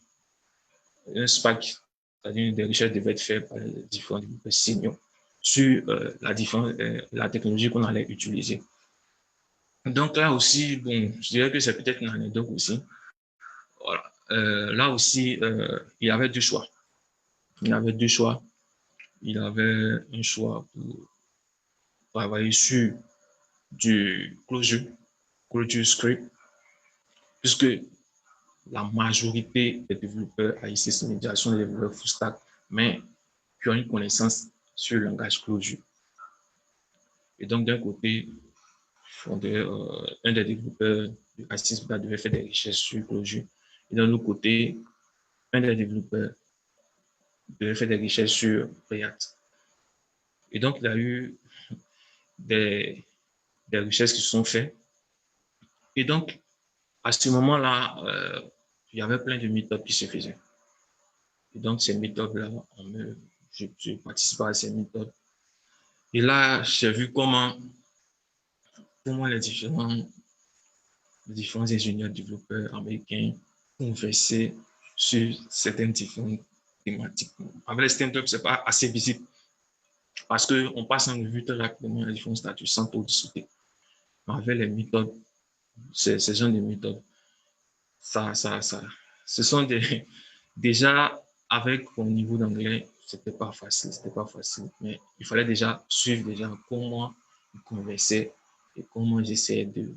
un SPAC, c'est-à-dire des recherches devaient être faites par les différents développeurs seniors sur la technologie qu'on allait utiliser. Donc là aussi, bon, je dirais que c'est peut-être une anecdote aussi. Voilà. Là aussi, il y avait deux choix. Il avait deux choix. Il avait un choix pour travailler sur du Clojure script, puisque la majorité des développeurs AICS Media sont des développeurs full stack, mais qui ont une connaissance sur le langage Clojure. Et donc, d'un côté, un des développeurs de AICS Media devait faire des recherches sur Clojure. Et d'un autre côté, un des développeurs devait faire des recherches sur React. Et donc, il y a eu des recherches qui se sont faites. Et donc, à ce moment-là, il y avait plein de meet-ups qui se faisaient. Et donc, ces meet-ups-là, je participais à ces meet-ups. Et là, j'ai vu comment les différents ingénieurs développeurs américains conversaient sur certaines différentes thématiques. Avec les stand-up, ce n'est pas assez visible parce qu'on passe en revue très rapidement les différents statuts sans trop discuter. Mais avec les méthodes, ces gens de méthodes, ce sont déjà avec mon niveau d'anglais, c'était pas facile, mais il fallait déjà suivre déjà comment ils conversaient et comment j'essayais de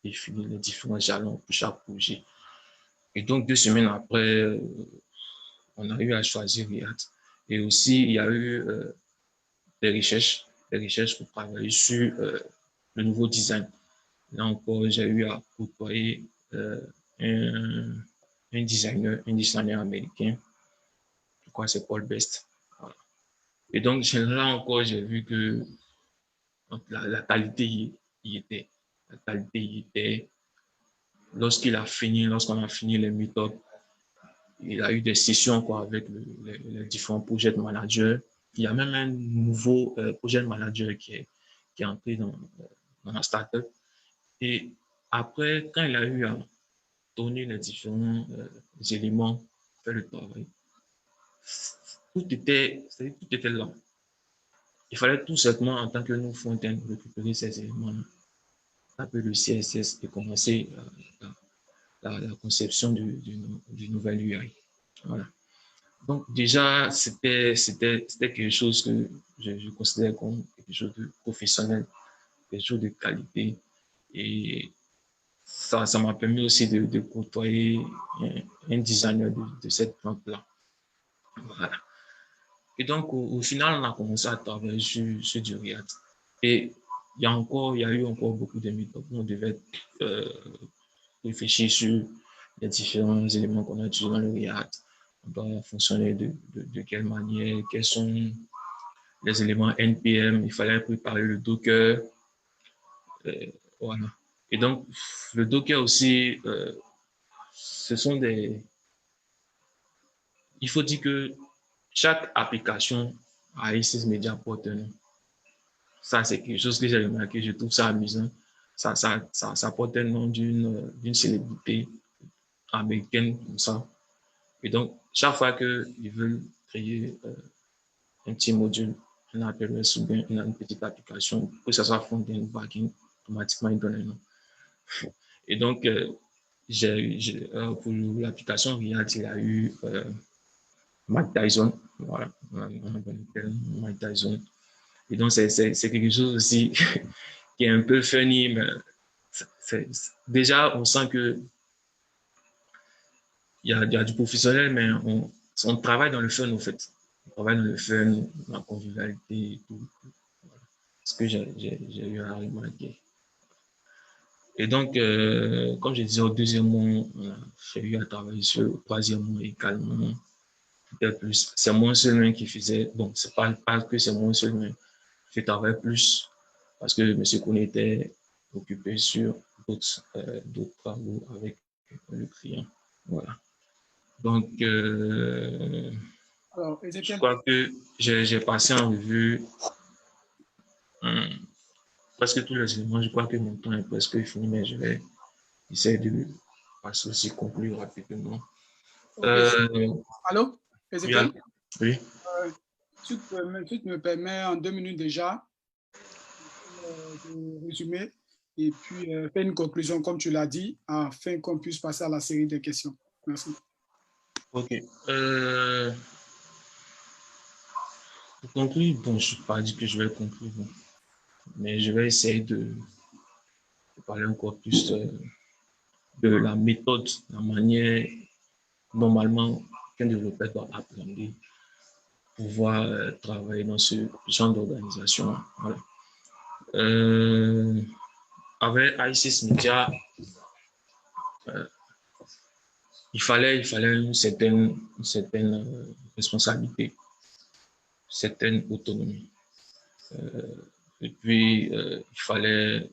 définir les différents jalons pour chaque projet. Et donc, 2 semaines après, on a eu à choisir React. Et aussi, il y a eu des recherches pour travailler sur le nouveau design. Là encore, j'ai eu à côtoyer un designer américain. Je crois que c'est Paul Best. Voilà. Et donc, là encore, j'ai vu que la qualité y était. La qualité y était. Lorsqu'on a fini les meet-ups, il a eu des sessions encore avec les différents project managers. Il y a même un nouveau project manager qui est entré dans la startup. Et après, quand il a eu à donner les différents éléments, faire le travail, tout était là. Il fallait tout simplement, en tant que nous front-end, récupérer ces éléments-là, taper le CSS et commencer la conception du nouvel UI. Voilà. Donc, déjà, c'était quelque chose que je considère comme quelque chose de professionnel, quelque chose de qualité. Et ça m'a permis aussi de côtoyer un designer de cette plante-là. Voilà. Et donc, au final, on a commencé à travailler sur du React. Et il y a eu encore beaucoup de méthodes. On devait réfléchir sur les différents éléments qu'on a utilisés dans le React. On doit fonctionner de quelle manière, quels sont les éléments NPM, il fallait préparer le Docker. Voilà. Et donc, le Docker aussi, ce sont des... Il faut dire que chaque application a ici Media porte un nom. Ça, c'est quelque chose que j'ai remarqué, je trouve ça amusant. Ça porte un nom d'une célébrité américaine comme ça. Et donc, chaque fois qu'ils veulent créer un petit module, un APS ou bien une petite application, que ce soit front-end ou back-end, automatiquement, ils donnent un nom. Et donc, pour l'application React, il y a eu Mike Tyson. Voilà, on appelle Mike Tyson. Et donc, c'est quelque chose aussi qui est un peu funny, mais déjà, on sent que il y a du professionnel, mais on travaille dans le fun, en fait. On travaille dans le fun, dans la convivialité et tout. Voilà. Ce que j'ai eu à remarquer. Et donc, comme je disais, au deuxième mois, j'ai eu à travailler sur le troisième mois également. Plus. C'est moi seulement qui faisait, bon, c'est pas que c'est moi seulement, je travaillais plus parce que M. Kouné était occupé sur d'autres travaux avec le client. Voilà. Donc, Alors, je crois que j'ai passé en revue presque tous les éléments. Je crois que mon temps est presque fini, mais je vais essayer de passer aussi conclure rapidement. Allô, Ezekiel? Oui. Tu me permets en 2 minutes déjà de résumer et puis faire une conclusion, comme tu l'as dit, afin qu'on puisse passer à la série des questions. Merci. OK. Pour conclure, bon, je ne vais pas dire que je vais conclure, mais je vais essayer de parler encore plus de la méthode, la manière normalement qu'un développeur doit apprendre pour pouvoir travailler dans ce genre d'organisation. Voilà. Avec ICS Media, il fallait une certaine responsabilité, une certaine autonomie. Et puis, il fallait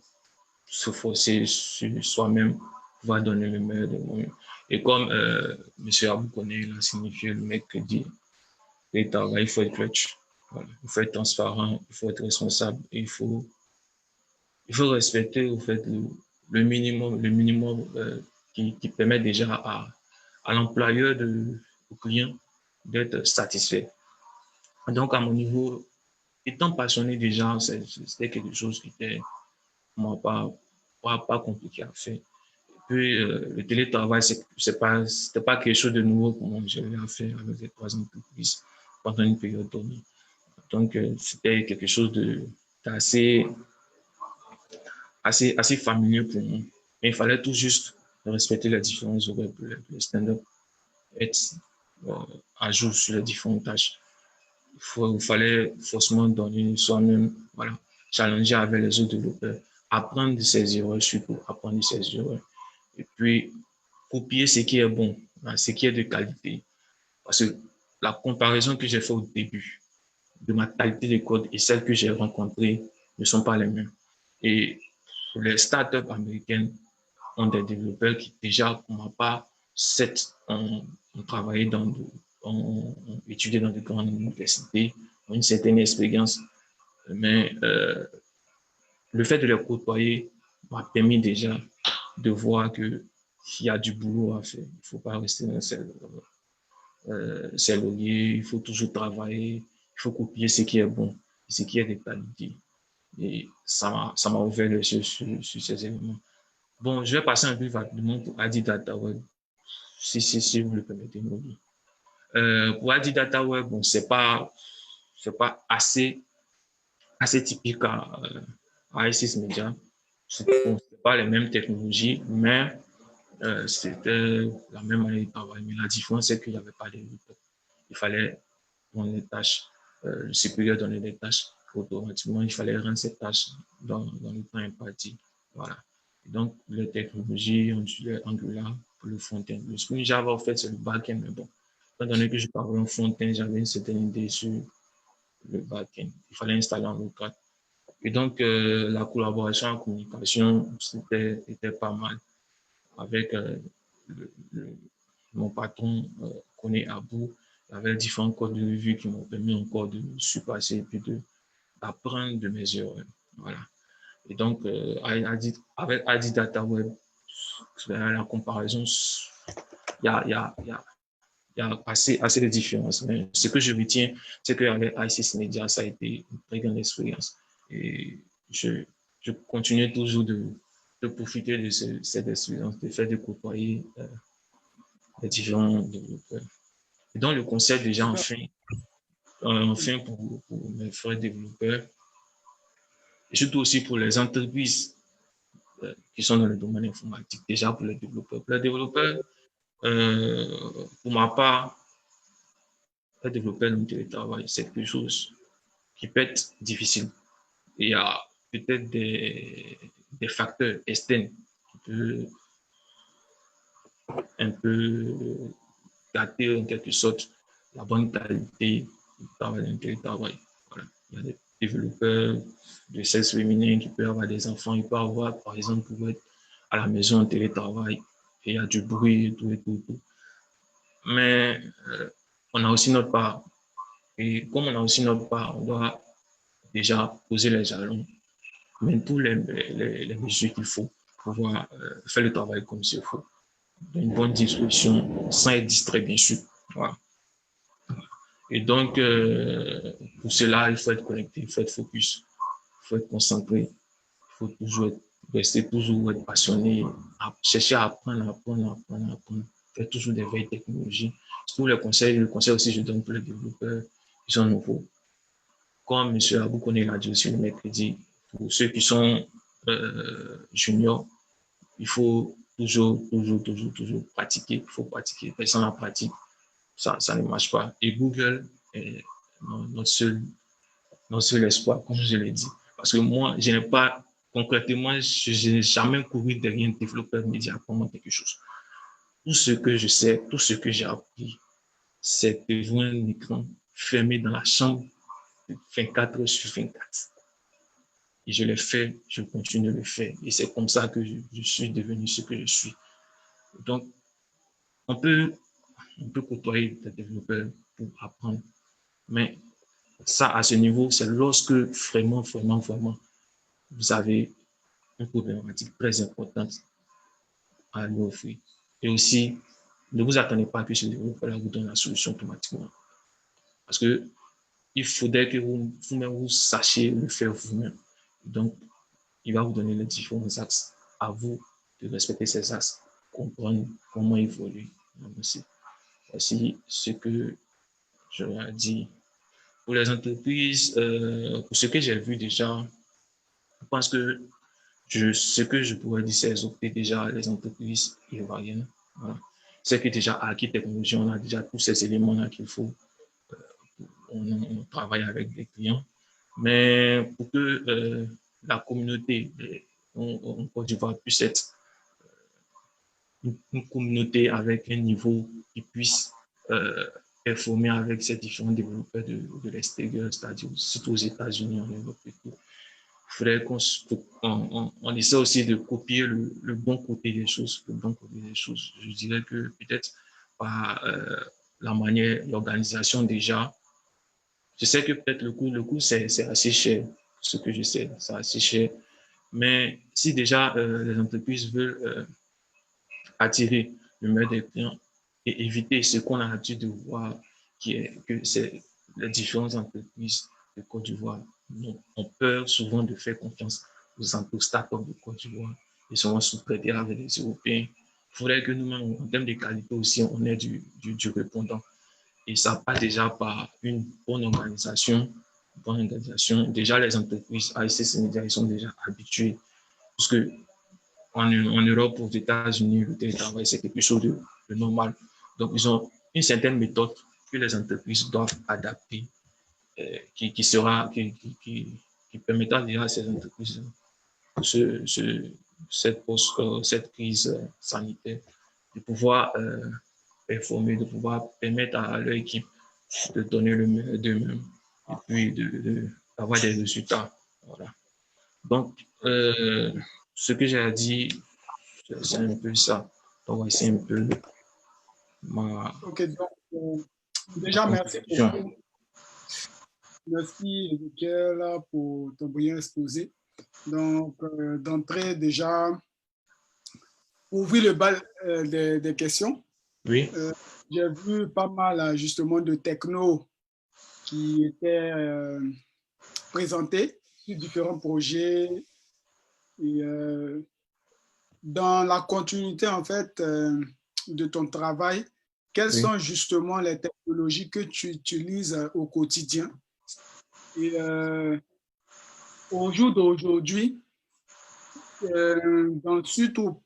se forcer sur soi-même, pouvoir donner le meilleur de moi-même. Et comme M. Abou connaît, il a signifié le mec qui dit il faut être clutch, voilà. Il faut être transparent, il faut être responsable, il faut respecter au fait, le minimum qui permet déjà à l'employeur, au client, d'être satisfait. Donc, à mon niveau, étant passionné déjà, c'était quelque chose qui était moi, pas compliqué à faire. Puis, le télétravail, c'était pas quelque chose de nouveau pour moi. J'avais à faire avec les 3 entreprises pendant une période donnée. Donc, c'était quelque chose d'assez assez familier pour moi. Mais il fallait tout juste respecter les différents horaires pour le stand-up, être à jour sur les différentes tâches. Il fallait forcément donner soi-même, voilà, challenger avec les autres développeurs, apprendre de ses erreurs, surtout apprendre de ses erreurs. Et puis, copier ce qui est bon, ce qui est de qualité. Parce que la comparaison que j'ai faite au début de ma qualité de code et celle que j'ai rencontrée ne sont pas les mêmes. Et les startups américaines ont des développeurs qui, déjà, pour ma part, ont travaillé ont étudié dans de grandes universités, ont une certaine expérience. Mais le fait de les côtoyer m'a permis déjà de voir qu'il y a du boulot à faire. Il ne faut pas rester dans ses lauriers, il faut toujours travailler, il faut copier ce qui est bon, ce qui est de qualité. Et ça m'a ouvert les yeux sur ces éléments. Bon, je vais passer un peu rapidement pour Adi Data Web, si vous le permettez, Mobi. Pour Adi Data Web, bon, c'est pas assez typique à I6 Media. Bon, c'est pas les mêmes technologies, mais c'était la même année de travail. Mais la différence, c'est qu'il n'y avait pas de développeurs. Il fallait donner des tâches, le supérieur donnait des tâches automatiquement. Il fallait rendre ces tâches dans le temps imparti. Voilà. Et donc, les technologies Angular pour le front-end. Le Spring Java, en fait, c'est le back-end, mais bon. Étant donné que je parlais en front-end, j'avais une certaine idée sur le back-end. Il fallait installer en local. Et donc, la collaboration en communication, était pas mal. Avec mon patron, Koné Abou, il y avait différents codes de revue qui m'ont permis encore de surpasser et puis d'apprendre de mes erreurs. Voilà. Et donc, avec Adi Data Web, la comparaison, il y a assez de différences. Mais ce que je retiens, c'est qu'avec I6 Media, ça a été une très grande expérience. Et je continue toujours de profiter de cette expérience, de faire de côtoyer les différents développeurs. Et donc, le conseil déjà, enfin pour mes frères développeurs, et surtout aussi pour les entreprises qui sont dans le domaine informatique, déjà pour les développeurs. Pour les développeurs, pour ma part, les développeurs dans le télétravail, c'est quelque chose qui peut être difficile. Il y a peut-être des facteurs externes qui peuvent un peu gâter en quelque sorte la bonne qualité du travail dans le télétravail. Voilà. Il y a des développeurs de sexe féminin qui peuvent avoir des enfants, ils peuvent avoir, par exemple, pour être à la maison en télétravail, et il y a du bruit et tout. Mais on a aussi notre part. Et comme on a aussi notre part, on doit déjà poser les jalons, mais tous les mesures qu'il faut pour pouvoir faire le travail comme il faut, d'une bonne disposition, sans être distrait, bien sûr. Voilà. Et donc, pour cela, il faut être connecté, il faut être focus, il faut être concentré, il faut toujours rester toujours être passionné, chercher à apprendre, faire toujours des veilles technologies. Tous les conseils, le conseil aussi, je donne pour les développeurs qui sont nouveaux. Comme M. Abou Koné l'a dit aussi le mercredi, pour ceux qui sont juniors, il faut toujours pratiquer. Il faut pratiquer. Sans la pratique, ça ne marche pas. Et Google est notre seul espoir, comme je l'ai dit. Parce que moi, je n'ai pas, concrètement, je n'ai jamais couru derrière un développeur média pour moi quelque chose. Tout ce que je sais, tout ce que j'ai appris, c'est devant un écran fermé dans la chambre 24 heures sur 24. Et je l'ai fait, je continue de le faire. Et c'est comme ça que je suis devenu ce que je suis. Donc, on peut côtoyer des développeurs pour apprendre. Mais ça, à ce niveau, c'est lorsque vraiment, vous avez une problématique très importante à lui offrir. Et aussi, ne vous attendez pas que ce développeur vous donne la solution automatiquement. Parce que il faudrait que vous sachiez le faire vous-même. Donc, il va vous donner les différents axes. À vous de respecter ces axes, comprendre comment évoluer. Voici ce que je leur dis. Pour les entreprises, pour ce que j'ai vu déjà, je pense que ce que je pourrais dire, c'est opter déjà les entreprises ivoiriennes. Voilà. C'est que déjà, à qui technologie, on a déjà tous ces éléments-là qu'il faut. On travaille avec des clients. Mais pour que la communauté en Côte d'Ivoire puisse être une communauté avec un niveau qui puisse performer avec ces différents développeurs de l'extérieur, c'est-à-dire surtout aux États-Unis, en Europe et tout. Il faudrait qu'on essaie aussi de copier le bon côté des choses. Je dirais que peut-être par la manière, l'organisation déjà, je sais que peut-être le coût c'est assez cher, ce que je sais, c'est assez cher. Mais si déjà les entreprises veulent attirer le meilleur des clients et éviter ce qu'on a l'habitude de voir, que c'est les différentes entreprises de Côte d'Ivoire ont peur souvent de faire confiance aux start-up de Côte d'Ivoire et souvent sous-traités avec les Européens. Il faudrait que nous-mêmes, en termes de qualité aussi, on ait du répondant. Et ça passe déjà par une bonne organisation. Déjà, les entreprises AICS Media, ils sont déjà habitués. Parce que en Europe, aux États-Unis, le télétravail, c'est quelque chose de normal. Donc, ils ont une certaine méthode que les entreprises doivent adapter, qui permettra déjà à ces entreprises, cette crise sanitaire, de pouvoir performer, de pouvoir permettre à leur équipe de donner le meilleur d'eux-mêmes et puis d'avoir des résultats. Voilà. Donc, ce que j'ai dit, c'est un peu ça. Donc, voici un peu ma Ok, donc déjà, merci contribution. beaucoup. Merci, Ezekiel, pour ton brillant exposé. Donc, d'entrée, déjà, pour ouvrir le bal des questions, Oui, j'ai vu pas mal, justement, de techno qui étaient présentés sur différents projets. Et dans la continuité, en fait, de ton travail, quelles oui. sont justement les technologies que tu utilises au quotidien? Et au jour d'aujourd'hui, surtout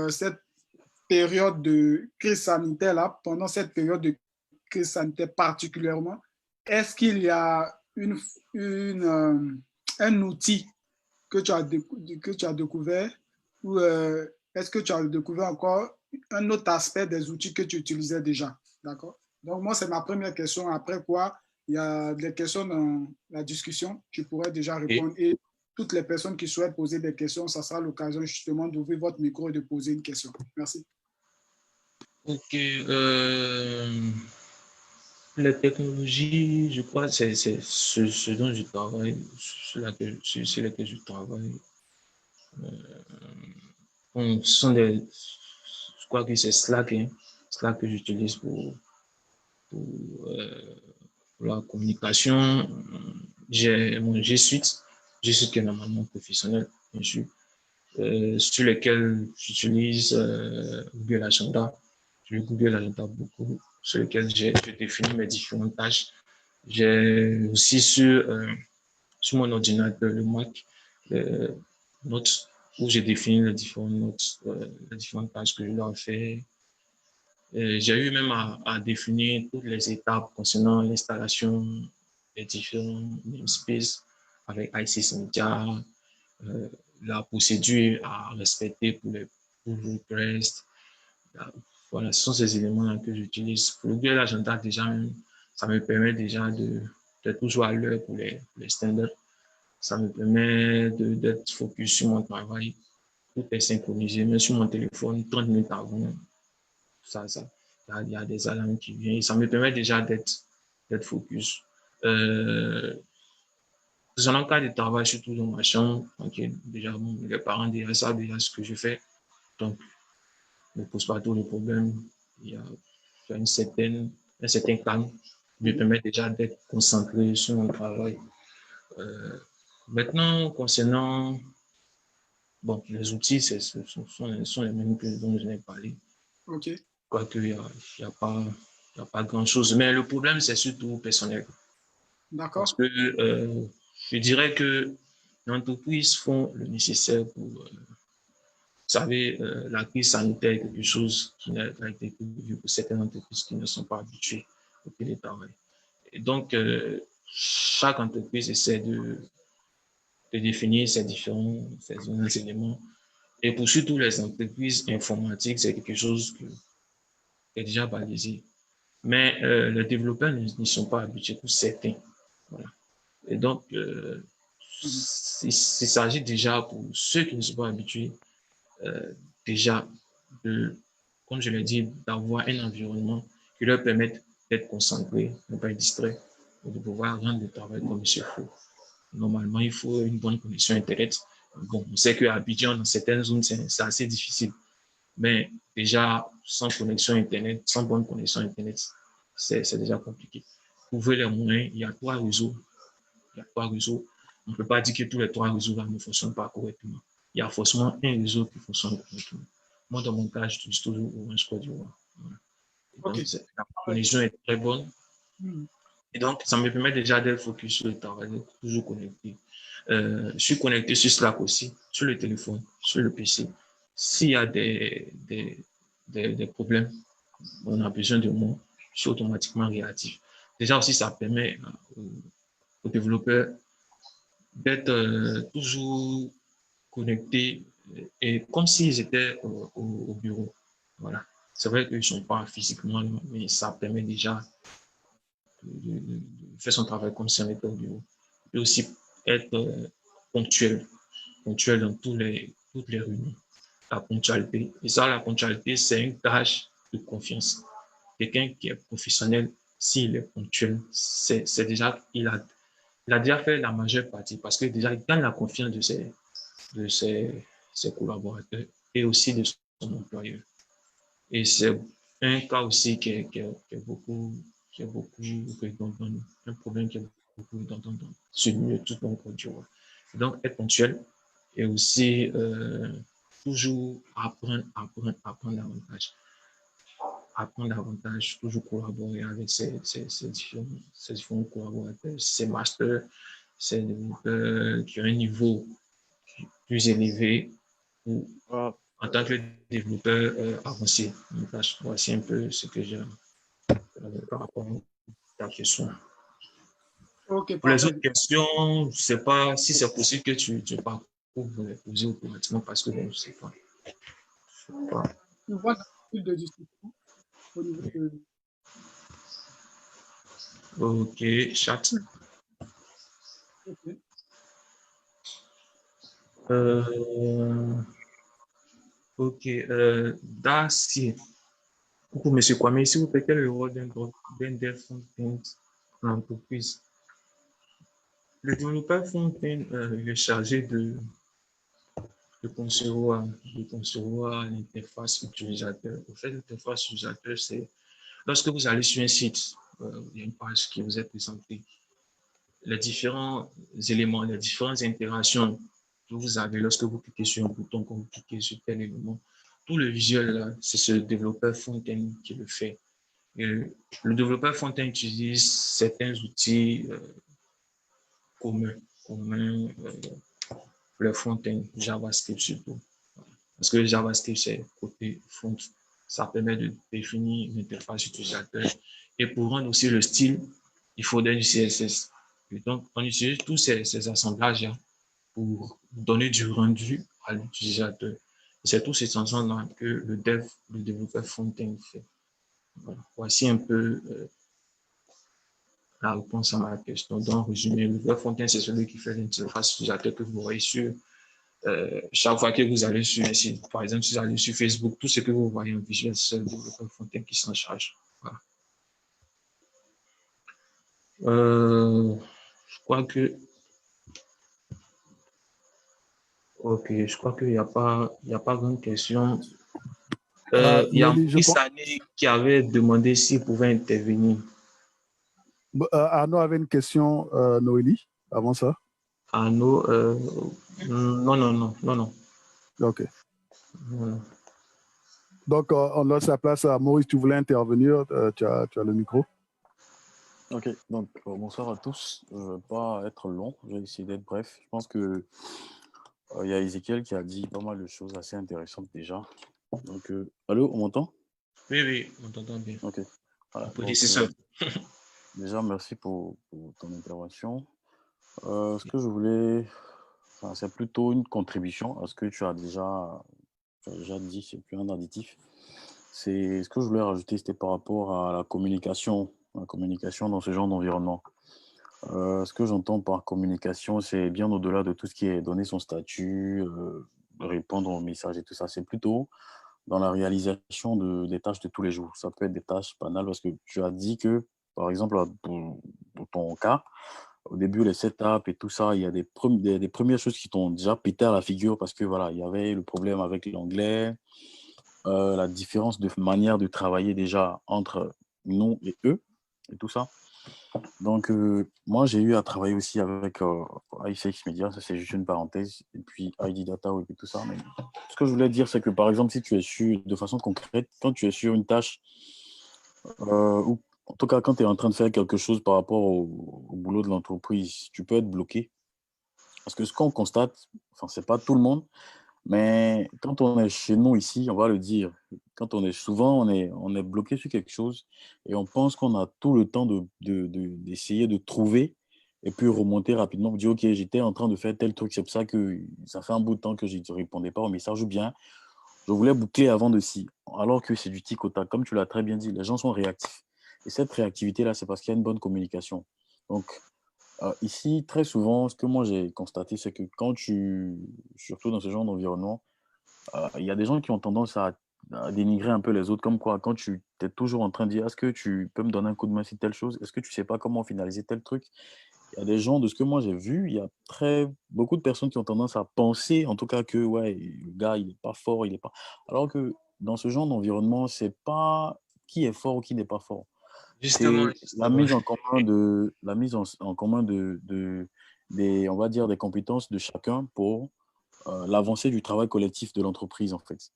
cette période de crise sanitaire, là, pendant cette période de crise sanitaire particulièrement, est-ce qu'il y a un outil que tu as découvert ou est-ce que tu as découvert encore un autre aspect des outils que tu utilisais déjà? D'accord? Donc, moi, c'est ma première question. Après quoi, il y a des questions dans la discussion. Tu pourrais déjà Et, répondre. Et toutes les personnes qui souhaitent poser des questions, ça sera l'occasion justement d'ouvrir votre micro et de poser une question. Merci. ok. La technologie, je crois, c'est ce dont je travaille, sur laquelle je travaille. Bon, je crois que c'est Slack, hein. Slack que j'utilise pour, euh, pour la communication. J'ai mon G Suite qui est normalement professionnel, bien sûr, sur lequel j'utilise Google Agenda. Je Google Agenda beaucoup, sur lequel je définis mes différentes tâches. J'ai aussi sur mon ordinateur, le Mac, les notes où j'ai défini les différentes notes, les différentes tâches que je dois faire. J'ai eu même à définir toutes les étapes concernant l'installation des différents namespaces avec ICS Media, euh, la procédure à respecter pour les pull requests. Voilà, ce sont ces éléments-là que j'utilise. Pour le Google Agenda, déjà, ça me permet déjà d'être toujours à l'heure pour les stand-up. Ça me permet d'être focus sur mon travail. Tout est synchronisé, même sur mon téléphone, 30 minutes avant, il y a des alarmes qui viennent. Et ça me permet déjà d'être focus. Dans un cas de travail, surtout dans ma chambre, okay, déjà, bon, les parents déjà savent déjà ce que je fais. Donc, ne pose pas tous les problèmes. Il y a un certain calme qui me permet déjà d'être concentré sur mon travail. Maintenant, concernant bon, les outils, sont les mêmes que dont je n'ai parlé. OK. Quoique, il n'y a pas grand-chose. Mais le problème, c'est surtout personnel. Parce D'accord. que je dirais que les entreprises font le nécessaire pour... vous savez, la crise sanitaire est quelque chose qui n'a pas été prévu pour certaines entreprises qui ne sont pas habituées au télétravail. Et donc, chaque entreprise essaie de définir ces différents éléments. Et pour surtout les entreprises informatiques, c'est quelque chose qui est déjà balisé. Mais les développeurs n'y sont pas habitués pour certains. Voilà. Et donc, il s'agit déjà pour ceux qui ne sont pas habitués, déjà, comme je l'ai dit, d'avoir un environnement qui leur permette d'être concentrés, de ne pas être distraits, et de pouvoir rendre le travail comme il se faut. Normalement, il faut une bonne connexion Internet. Bon, on sait qu'à Abidjan, dans certaines zones, c'est assez difficile. Mais déjà, sans connexion Internet, sans bonne connexion Internet, c'est déjà compliqué. Pour ouvrir les moyens, il y a 3 réseaux. Il y a 3 réseaux. On ne peut pas dire que tous les 3 réseaux là ne fonctionnent pas correctement. Il y a forcément un réseau qui fonctionne correctement. Moi, dans mon cas, j'utilise toujours Orange Côte d'Ivoire. Ok. Donc, la connexion est très bonne. Hmm. Et donc, ça me permet déjà d'être focus sur le travail, d'être toujours connecté. Je suis connecté sur Slack aussi, sur le téléphone, sur le PC. S'il y a des problèmes, on a besoin de moi, je suis automatiquement réactif. Déjà aussi, ça permet aux développeurs d'être toujours connectés et comme s'ils étaient au bureau. Voilà. C'est vrai qu'ils ne sont pas physiquement là, mais ça permet déjà de faire son travail comme si on était au bureau. Et aussi être ponctuel, ponctuel dans toutes les réunions. La ponctualité. Et ça, la ponctualité, c'est une tâche de confiance. Quelqu'un qui est professionnel, s'il est ponctuel, c'est déjà, il a déjà fait la majeure partie parce que déjà, il gagne la confiance de ses collaborateurs et aussi de son employeur. Et c'est un cas aussi qui est beaucoup redondant, un problème qui est beaucoup redondant dans ce milieu tout mon produit. Donc, être ponctuel et aussi toujours apprendre davantage. Apprendre davantage, toujours collaborer avec ces différents collaborateurs, ces masters, ces développeurs qui ont un niveau plus élevé ou en tant que développeur avancé. Voici un peu ce que j'ai par rapport à la question. Ok, Pour les parfait. autres questions, je ne sais pas si c'est possible que tu parcours les poser automatiquement parce que bon, je ne sais pas. On voit plus de discussion au niveau de... Ok, chat. Ok. Ok, Darcy. Coucou, monsieur Kwame, s'il vous plaît, quel est le rôle d'un dev front-end en entreprise? Le développeur front-end il est chargé de concevoir l'interface utilisateur. En fait, l'interface utilisateur, c'est lorsque vous allez sur un site, il y a une page qui vous est présentée. Les différents éléments, les différentes interactions que vous avez lorsque vous cliquez sur un bouton, quand vous cliquez sur tel élément, tout le visuel là, c'est ce développeur front-end qui le fait. Et le développeur front-end utilise certains outils communs le front-end, JavaScript surtout. Parce que le JavaScript, c'est côté front. Ça permet de définir une interface utilisateur. Et pour rendre aussi le style, il faudrait du CSS. Et donc, on utilise tous ces assemblages pour donner du rendu à l'utilisateur. C'est tous ces ensembles-là que le développeur front-end fait. Voilà. Voici un peu la réponse à ma question. Donc, en résumé, le développeur front-end, c'est celui qui fait l'interface utilisateur que vous voyez sur chaque fois que vous allez sur un site, par exemple, si vous allez sur Facebook, tout ce que vous voyez en visuel, c'est le développeur front-end qui s'en charge. Voilà. Je crois que ok, je crois qu'il n'y a pas grande question. Il y a Noélie, je Maurice pense, Sané qui avait demandé s'il pouvait intervenir. Arnaud avait une question, Noélie, avant ça. Arnaud, non. OK. Non. Donc, on laisse la place à Maurice. Tu voulais intervenir. Tu as le micro. Ok, donc bonsoir à tous. Je ne vais pas être long, je vais essayer d'être bref. Je pense que il y a Ezekiel qui a dit pas mal de choses assez intéressantes déjà. Donc, allô, on m'entend? Oui, on t'entend bien. Ok. Voilà, On peut donc, dire c'est ça. déjà, merci pour ton intervention. Ce que je voulais, enfin, c'est plutôt une contribution à ce que tu as déjà dit, c'est plus un additif. C'est ce que je voulais rajouter, c'était par rapport à la communication dans ce genre d'environnement. Ce que j'entends par communication, c'est bien au-delà de tout ce qui est donner son statut, répondre aux messages et tout ça. C'est plutôt dans la réalisation des tâches de tous les jours. Ça peut être des tâches banales parce que tu as dit que, par exemple, pour ton cas, au début, les setups et tout ça, il y a des premières choses qui t'ont déjà pété à la figure parce que voilà, il y avait le problème avec l'anglais, la différence de manière de travailler déjà entre nous et eux et tout ça. Donc, moi, j'ai eu à travailler aussi avec iFX Media, ça c'est juste une parenthèse, et puis ID Data Web et tout ça. Mais ce que je voulais dire, c'est que par exemple, si tu es sur, de façon concrète, quand tu es sur une tâche Ou en tout cas, quand tu es en train de faire quelque chose par rapport au boulot de l'entreprise, tu peux être bloqué. Parce que ce qu'on constate, enfin, c'est pas tout le monde, mais quand on est chez nous ici, on va le dire, quand on est souvent, on est bloqué sur quelque chose et on pense qu'on a tout le temps d'essayer de trouver et puis remonter rapidement pour dire, OK, j'étais en train de faire tel truc, c'est pour ça que ça fait un bout de temps que je ne répondais pas au message ou bien je voulais boucler avant de ci. Alors que c'est du tic au tac, comme tu l'as très bien dit, les gens sont réactifs. Et cette réactivité-là, c'est parce qu'il y a une bonne communication. Donc, ici, très souvent, ce que moi j'ai constaté, c'est que surtout dans ce genre d'environnement, il y a des gens qui ont tendance à dénigrer un peu les autres, comme quoi, quand tu es toujours en train de dire, est-ce que tu peux me donner un coup de main sur telle chose? Est-ce que tu sais pas comment finaliser tel truc? Il y a des gens, de ce que moi j'ai vu, il y a beaucoup de personnes qui ont tendance à penser, en tout cas, que ouais, le gars, il n'est pas fort, il est pas. Alors que dans ce genre d'environnement, c'est pas qui est fort ou qui n'est pas fort. Justement, C'est justement. la mise en commun des, on va dire, des compétences de chacun pour l'avancée du travail collectif de l'entreprise, en fait.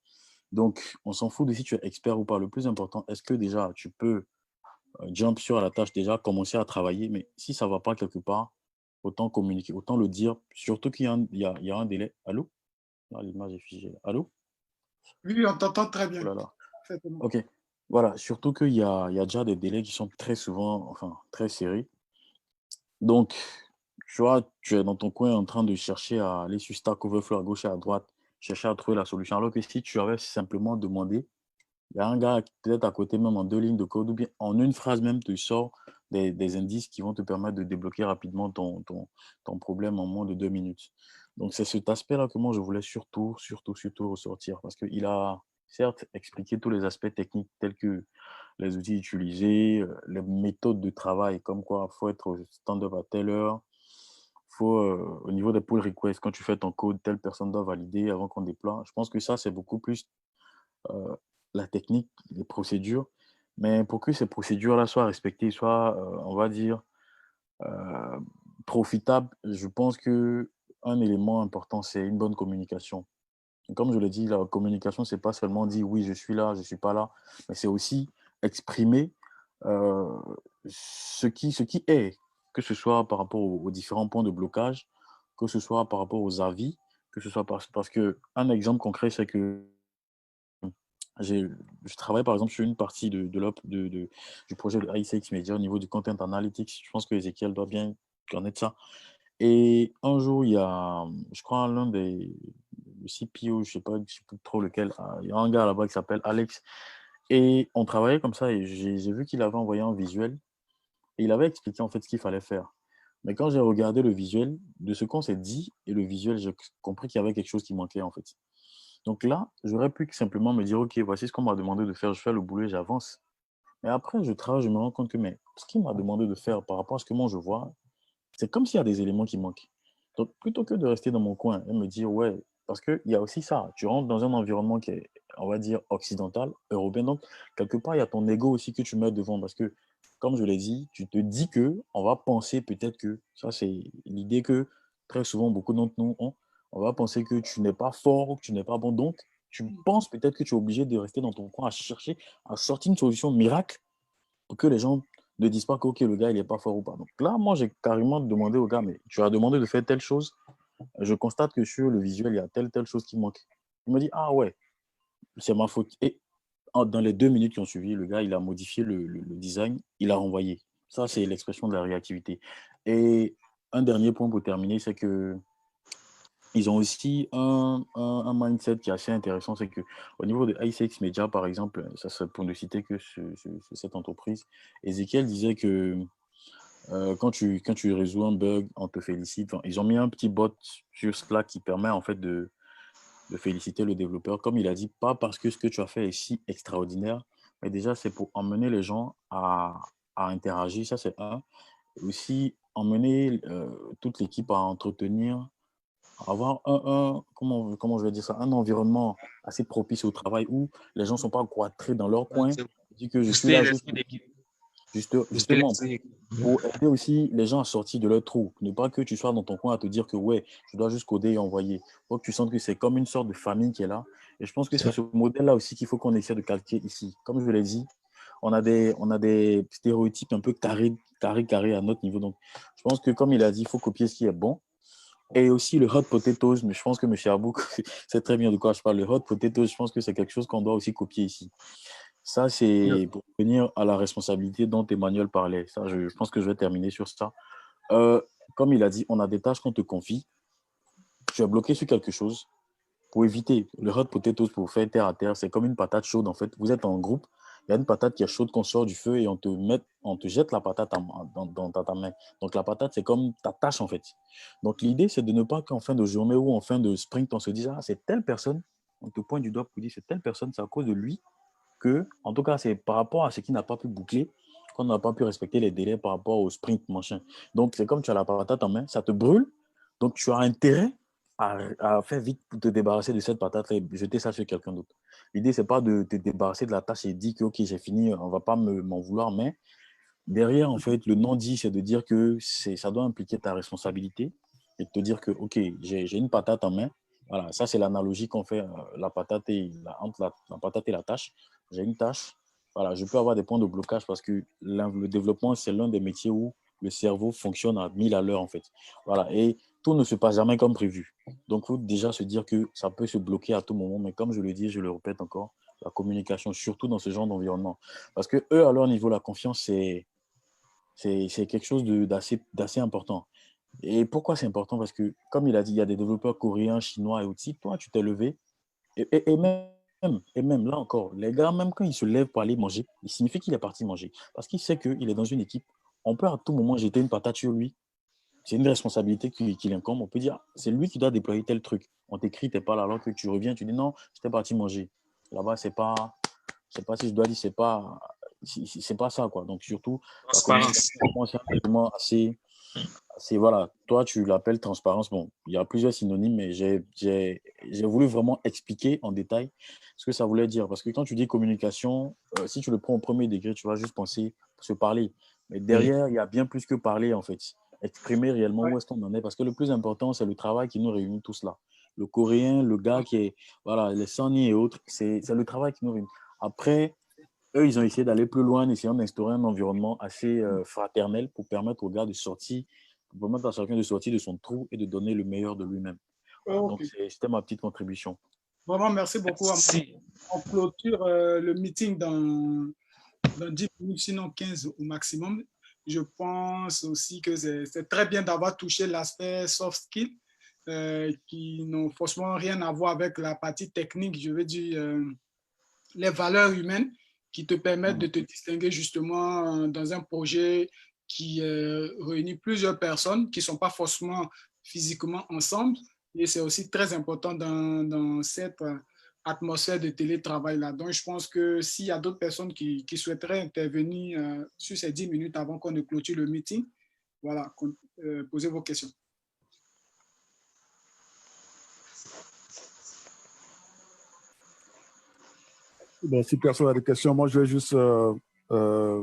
Donc, on s'en fout de si tu es expert ou pas. Le plus important, est-ce que déjà tu peux jump sur la tâche, déjà commencer à travailler, mais si ça ne va pas quelque part, autant communiquer, autant le dire, surtout qu'il y a il y a un délai. Allô? Là, l'image est figée. Allô? Oui, on t'entend très Oh bien. là là. Parfaitement. Ok. Voilà, surtout il y a déjà des délais qui sont très souvent, enfin, très serrés. Donc, tu vois, tu es dans ton coin en train de chercher à aller sur Stack Overflow à gauche et à droite, chercher à trouver la solution. Alors que si tu avais simplement demandé, il y a un gars peut-être à côté, même en 2 lignes de code, ou bien en une phrase même, te sort des indices qui vont te permettre de débloquer rapidement ton problème en moins de 2 minutes. Donc, c'est cet aspect-là que moi, je voulais surtout ressortir. Parce qu'il a, certes, expliqué tous les aspects techniques tels que les outils utilisés, les méthodes de travail, comme quoi il faut être au stand-up à telle heure. Faut, au niveau des pull requests, quand tu fais ton code, telle personne doit valider avant qu'on déploie. Je pense que ça, c'est beaucoup plus euh, la technique, les procédures. Mais pour que ces procédures-là soient respectées, soient, on va dire, euh, profitables, je pense que un élément important, c'est une bonne communication. Comme je l'ai dit, la communication, c'est pas seulement dire oui, je suis là, je suis pas là, mais c'est aussi exprimer euh, ce qui est, que ce soit par rapport aux différents points de blocage, que ce soit par rapport aux avis, que ce soit parce que un exemple concret, c'est que j'ai, je travaille par exemple sur une partie du projet de ICX Media au niveau du content analytics. Je pense que Ezekiel doit bien connaître ça. Et un jour, il y a, je crois, l'un des le CPO, je sais plus trop lequel, il y a un gars là-bas qui s'appelle Alex. Et on travaillait comme ça et j'ai vu qu'il avait envoyé un visuel et il avait expliqué en fait ce qu'il fallait faire. Mais quand j'ai regardé le visuel, de ce qu'on s'est dit et le visuel, j'ai compris qu'il y avait quelque chose qui manquait en fait. Donc là, j'aurais pu simplement me dire, OK, voici ce qu'on m'a demandé de faire, je fais le boulot et j'avance. Mais après, je travaille, je me rends compte que mais, ce qu'il m'a demandé de faire par rapport à ce que moi je vois, c'est comme s'il y a des éléments qui manquent. Donc, plutôt que de rester dans mon coin et me dire, ouais, parce qu'il y a aussi ça, tu rentres dans un environnement qui est, on va dire, occidental, européen, donc quelque part, il y a ton ego aussi que tu mets devant, parce que, comme je l'ai dit, tu te dis que on va penser peut-être que, ça c'est l'idée que très souvent beaucoup d'entre nous ont, on va penser que tu n'es pas fort ou que tu n'es pas bon, donc tu penses peut-être que tu es obligé de rester dans ton coin à chercher, à sortir une solution miracle pour que les gens ne disent pas que ok, le gars, il n'est pas fort ou pas. Donc là, moi, j'ai carrément demandé au gars, mais tu as demandé de faire telle chose. Je constate que sur le visuel, il y a telle chose qui manque. Il me dit, ah ouais, c'est ma faute. Et dans les 2 minutes qui ont suivi, le gars, il a modifié le design, il a renvoyé. Ça, c'est l'expression de la réactivité. Et un dernier point pour terminer, c'est que ils ont aussi un mindset qui est assez intéressant, c'est qu'au niveau de ICX Media, par exemple, ça serait pour ne citer que cette entreprise, Ezekiel disait que quand tu résous un bug, on te félicite. Enfin, ils ont mis un petit bot sur Slack qui permet en fait de féliciter le développeur. Comme il a dit, pas parce que ce que tu as fait est si extraordinaire, mais déjà c'est pour emmener les gens à interagir, ça c'est un. Et aussi emmener toute l'équipe à entretenir, à avoir comment je vais dire ça, un environnement assez propice au travail où les gens ne sont pas cloîtrés dans leur Ouais, coin. c'est Dit que je suis booster là juste l'esprit d'équipe. Booster justement l'esprit d'équipe. pour aider aussi les gens à sortir de leur trou. Ne pas que tu sois dans ton coin à te dire que ouais, je dois juste coder et envoyer. Il faut que tu sentes que c'est comme une sorte de famille qui est là. Et je pense que c'est C'est ce modèle-là aussi qu'il faut qu'on essaie de calquer ici. Comme je l'ai dit, on a des stéréotypes un peu carrés à notre niveau. Donc, je pense que, comme il a dit, il faut copier ce qui est bon. Et aussi le hot potatoes, mais je pense que M. Abouk sait très bien de quoi je parle. Le hot potatoes, je pense que c'est quelque chose qu'on doit aussi copier ici. Ça, c'est pour venir à la responsabilité dont Emmanuel parlait. Ça, je pense que je vais terminer sur ça. Comme il a dit, on a des tâches qu'on te confie. Tu es bloqué sur quelque chose. Pour éviter le hot potatoes, pour faire terre à terre, c'est comme une patate chaude en fait. Vous êtes en groupe, il y a une patate qui est chaude qu'on sort du feu et on te jette la patate dans ta main. Donc la patate, c'est comme ta tâche en fait. Donc l'idée, c'est de ne pas qu'en fin de journée ou en fin de sprint, on se dise, ah, c'est telle personne, on te pointe du doigt pour dire, c'est telle personne, c'est à cause de lui que, en tout cas, c'est par rapport à ce qui n'a pas pu boucler, qu'on n'a pas pu respecter les délais par rapport au sprint, machin. Donc c'est comme tu as la patate en main, ça te brûle, donc tu as intérêt à faire vite pour te débarrasser de cette patate et jeter ça sur quelqu'un d'autre. L'idée, c'est pas de te débarrasser de la tâche et dire que, OK, j'ai fini, on va pas m'en vouloir, mais derrière, en fait, le non-dit, c'est de dire que ça doit impliquer ta responsabilité et de te dire que, OK, j'ai une patate en main. Voilà, ça, c'est l'analogie qu'on fait la patate entre la patate et la tâche. J'ai une tâche. Voilà, je peux avoir des points de blocage parce que le développement, c'est l'un des métiers où le cerveau fonctionne à 1000 à l'heure, en fait. Voilà, et tout ne se passe jamais comme prévu. Donc, il faut déjà se dire que ça peut se bloquer à tout moment. Mais comme je le dis, je le répète encore, la communication, surtout dans ce genre d'environnement. Parce que eux, à leur niveau, la confiance, c'est quelque chose d'assez important. Et pourquoi c'est important? Parce que, comme il a dit, il y a des développeurs coréens, chinois et aussi. Toi, tu t'es levé. Et même là encore, les gars, même quand ils se lèvent pour aller manger, il signifie qu'il est parti manger. Parce qu'il sait qu'il est dans une équipe. On peut à tout moment jeter une patate sur lui. C'est une responsabilité qui incombe. On peut dire, c'est lui qui doit déployer tel truc. On t'écrit, t'es pas là, alors que tu reviens, tu dis non, j'étais parti manger. Là-bas, c'est pas si je dois dire, c'est pas ça, quoi. Donc, surtout, la Transparence. communication, c'est un élément assez, voilà. Toi, tu l'appelles transparence. Bon, il y a plusieurs synonymes, mais j'ai voulu vraiment expliquer en détail ce que ça voulait dire. Parce que quand tu dis communication, si tu le prends au premier degré, tu vas juste penser se parler. Mais derrière, il y a bien plus que parler, en fait. Exprimer réellement Ouais. où est-ce qu'on en est. Parce que le plus important, c'est le travail qui nous réunit tous là. Le Coréen, le gars qui est, voilà, les Sani et autres, c'est le travail qui nous réunit. Après, eux, ils ont essayé d'aller plus loin, en essayant d'instaurer un environnement assez fraternel pour permettre aux gars de sortir, pour permettre à chacun de sortir de son trou et de donner le meilleur de lui-même. Voilà, Ok. donc, c'était ma petite contribution. Vraiment, merci beaucoup. Si, On clôture le meeting dans 10 minutes, sinon 15 au maximum. Je pense aussi que c'est très bien d'avoir touché l'aspect soft skill qui n'ont forcément rien à voir avec la partie technique, je veux dire les valeurs humaines qui te permettent de te distinguer justement dans un projet qui réunit plusieurs personnes qui ne sont pas forcément physiquement ensemble. Et c'est aussi très important dans cette atmosphère de télétravail-là. Donc, je pense que s'il y a d'autres personnes qui souhaiteraient intervenir sur ces 10 minutes avant qu'on ne clôture le meeting, voilà, posez vos questions. Bon, si personne n'a des questions, moi, je vais juste,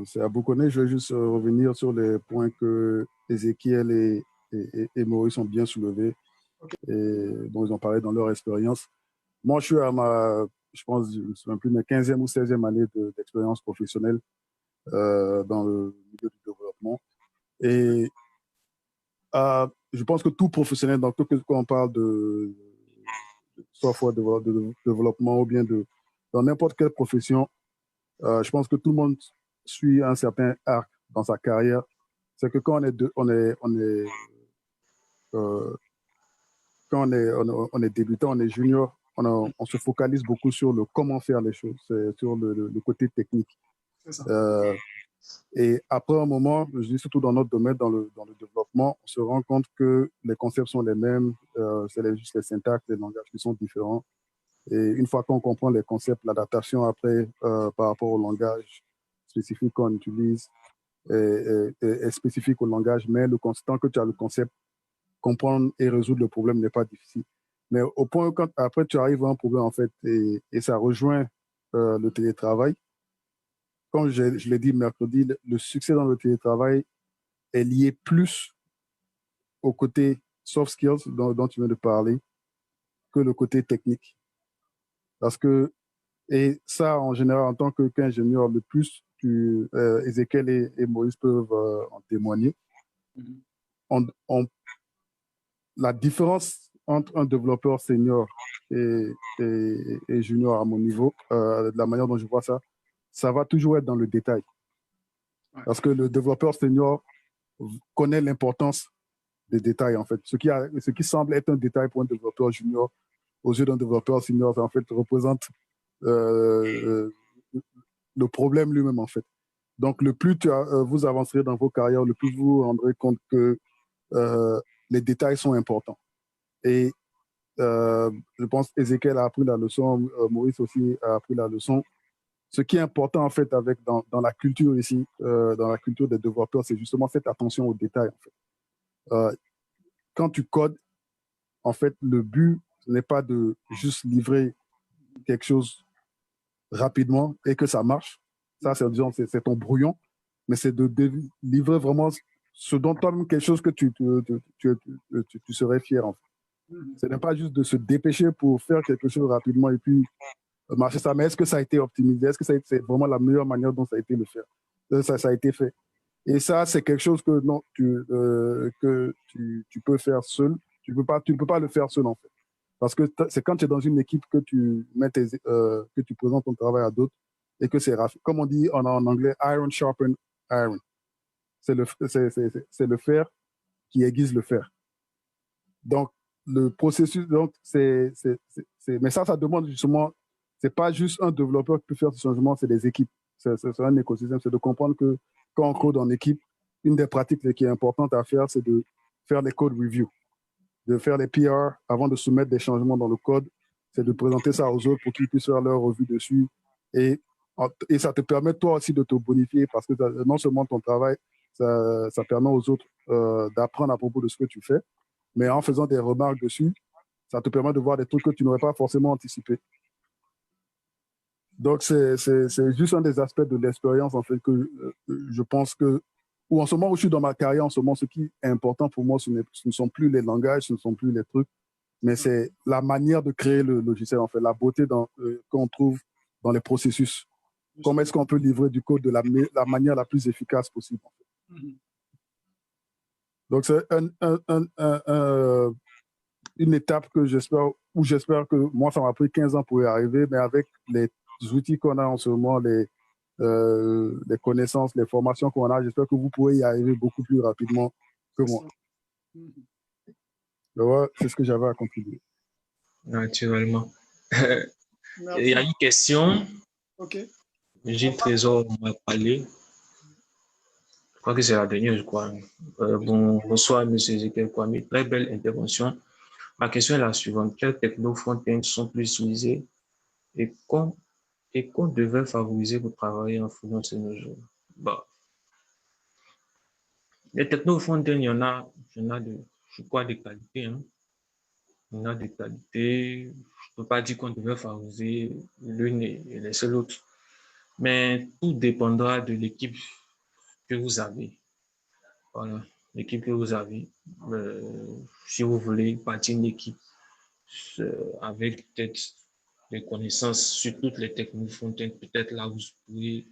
c'est à Bouconnet, je vais juste revenir sur les points que Ézéchiel et Maurice ont bien soulevés et dont ils ont parlé dans leur expérience. Moi, je suis à je pense, je ne me souviens plus, ma 15e ou 16e année d'expérience professionnelle dans le milieu du développement. Et je pense que tout professionnel, donc quand on parle de software de développement ou bien dans n'importe quelle profession, je pense que tout le monde suit un certain arc dans sa carrière. C'est que quand on est débutant, on est junior, on se focalise beaucoup sur le comment faire les choses, sur le côté technique. Et après un moment, je dis surtout dans notre domaine, dans le développement, on se rend compte que les concepts sont les mêmes, c'est juste les syntaxes, les langages qui sont différents. Et une fois qu'on comprend les concepts, l'adaptation après par rapport au langage spécifique qu'on utilise est spécifique au langage, mais tant que tu as le concept, comprendre et résoudre le problème n'est pas difficile. Mais au point où après tu arrives à un problème, en fait, et ça rejoint le télétravail, comme je l'ai dit mercredi, le succès dans le télétravail est lié plus au côté soft skills dont tu viens de parler que le côté technique. Parce que, et ça, en général, en tant qu'ingénieur, le plus Ezekiel et Maurice peuvent en témoigner. La différence entre un développeur senior et junior à mon niveau, de la manière dont je vois ça, ça va toujours être dans le détail. Parce que le développeur senior connaît l'importance des détails, en fait. Ce qui semble être un détail pour un développeur junior, aux yeux d'un développeur senior, ça, en fait, représente le problème lui-même, en fait. Donc, le plus vous avancerez dans vos carrières, le plus vous vous rendrez compte que les détails sont importants. Et je pense qu'Ezekiel a appris la leçon, Maurice aussi a appris la leçon. Ce qui est important, en fait, dans la culture ici, dans la culture des développeurs, c'est justement cette attention aux détails, en fait. Quand tu codes, en fait, le but n'est pas de juste livrer quelque chose rapidement et que ça marche. Ça, c'est ton brouillon, mais c'est de livrer vraiment ce dont toi-même quelque chose que tu serais fier, en fait. Ce n'est pas juste de se dépêcher pour faire quelque chose rapidement et puis marcher ça, mais est-ce que ça a été optimisé? Est-ce que c'est vraiment la meilleure manière dont ça a été ça a été fait? Et ça, c'est quelque chose que non, que tu peux faire seul. Tu ne peux pas le faire seul, en fait. Parce que c'est quand tu es dans une équipe que que tu présentes ton travail à d'autres et que c'est raffiné. Comme on dit en anglais, iron sharpen iron. C'est le fer qui aiguise le fer. Donc, le processus, donc, mais ça demande justement, c'est pas juste un développeur qui peut faire ce changement, c'est des équipes. C'est un écosystème. C'est de comprendre que quand on code en équipe, une des pratiques qui est importante à faire, c'est de faire les code reviews, de faire les PR avant de soumettre des changements dans le code. C'est de présenter ça aux autres pour qu'ils puissent faire leur revue dessus. Et ça te permet toi aussi de te bonifier parce que non seulement ton travail, ça permet aux autres d'apprendre à propos de ce que tu fais, mais en faisant des remarques dessus, ça te permet de voir des trucs que tu n'aurais pas forcément anticipés. Donc, c'est juste un des aspects de l'expérience, en fait, que je pense que, ou en ce moment où je suis dans ma carrière, en ce moment, ce qui est important pour moi, ce ne sont plus les langages, ce ne sont plus les trucs, mais c'est la manière de créer le logiciel, en fait, la beauté qu'on trouve dans les processus. Comment est-ce qu'on peut livrer du code de la manière la plus efficace possible, en fait. Donc, c'est une étape que j'espère que moi, ça m'a pris 15 ans pour y arriver, mais avec les outils qu'on a en ce moment, les connaissances, les formations qu'on a, j'espère que vous pourrez y arriver beaucoup plus rapidement que moi. Ouais, c'est ce que j'avais à contribuer. Naturellement. Il y a une question. Ok. Gilles Trésor m'a parlé. Je crois que c'est la dernière, je crois. Bonsoir, M. Ezekiel Kwame. Très belle intervention. Ma question est la suivante. Quelles techno front-end sont plus utilisées et qu'on devrait favoriser pour travailler en freelance de nos jours? Bah, les techno front-end, il y en a je crois, des qualités. Hein. Il y en a des qualités. Je ne peux pas dire qu'on devrait favoriser l'une et laisser l'autre. Mais tout dépendra de l'équipe que vous avez. Voilà, l'équipe que vous avez. Si vous voulez partir une équipe avec peut-être des connaissances sur toutes les techniques front-end, peut-être là vous pourriez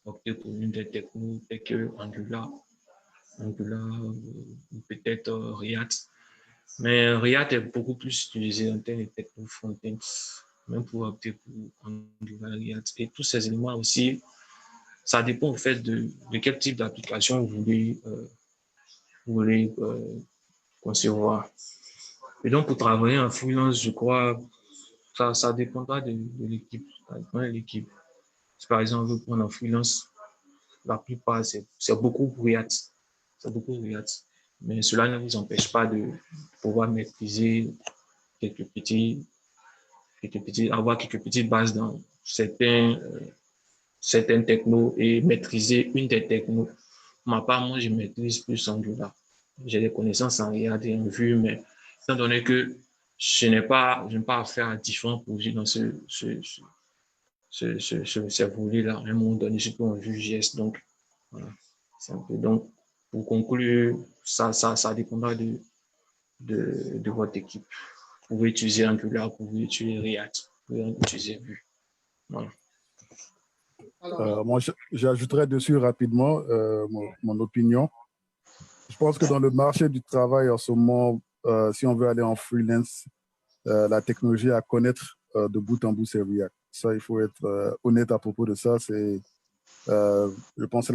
opter pour une des techniques telles que Angular ou peut-être React. Mais React est beaucoup plus utilisé en termes de techniques front-end, même pour opter pour Angular, React. Et tous ces éléments aussi, ça dépend en fait de quel type d'application vous voulez concevoir. Et donc, pour travailler en freelance, je crois, ça dépendra de l'équipe. Ça dépend de l'équipe. Si par exemple, on veut prendre en freelance, la plupart, c'est beaucoup React. C'est beaucoup React. Mais cela ne vous empêche pas de pouvoir maîtriser avoir quelques petites bases dans certaines technos et maîtriser une des technos. Pour ma part, moi, je maîtrise plus Angular. J'ai des connaissances en React et en Vue, mais étant donné que je n'ai pas affaire à différents projets dans ce volet-là, à un moment donné, je peux en Vue.js. Donc, voilà. C'est un peu. Donc, pour conclure, ça dépendra de votre équipe. Vous pouvez utiliser Angular, vous pouvez utiliser React, vous pouvez utiliser Vue. Voilà. Alors, Moi, j'ajouterais dessus rapidement mon opinion. Je pense que dans le marché du travail en ce moment, si on veut aller en freelance, la technologie à connaître de bout en bout, c'est React. Ça, il faut être honnête à propos de ça. Je pense que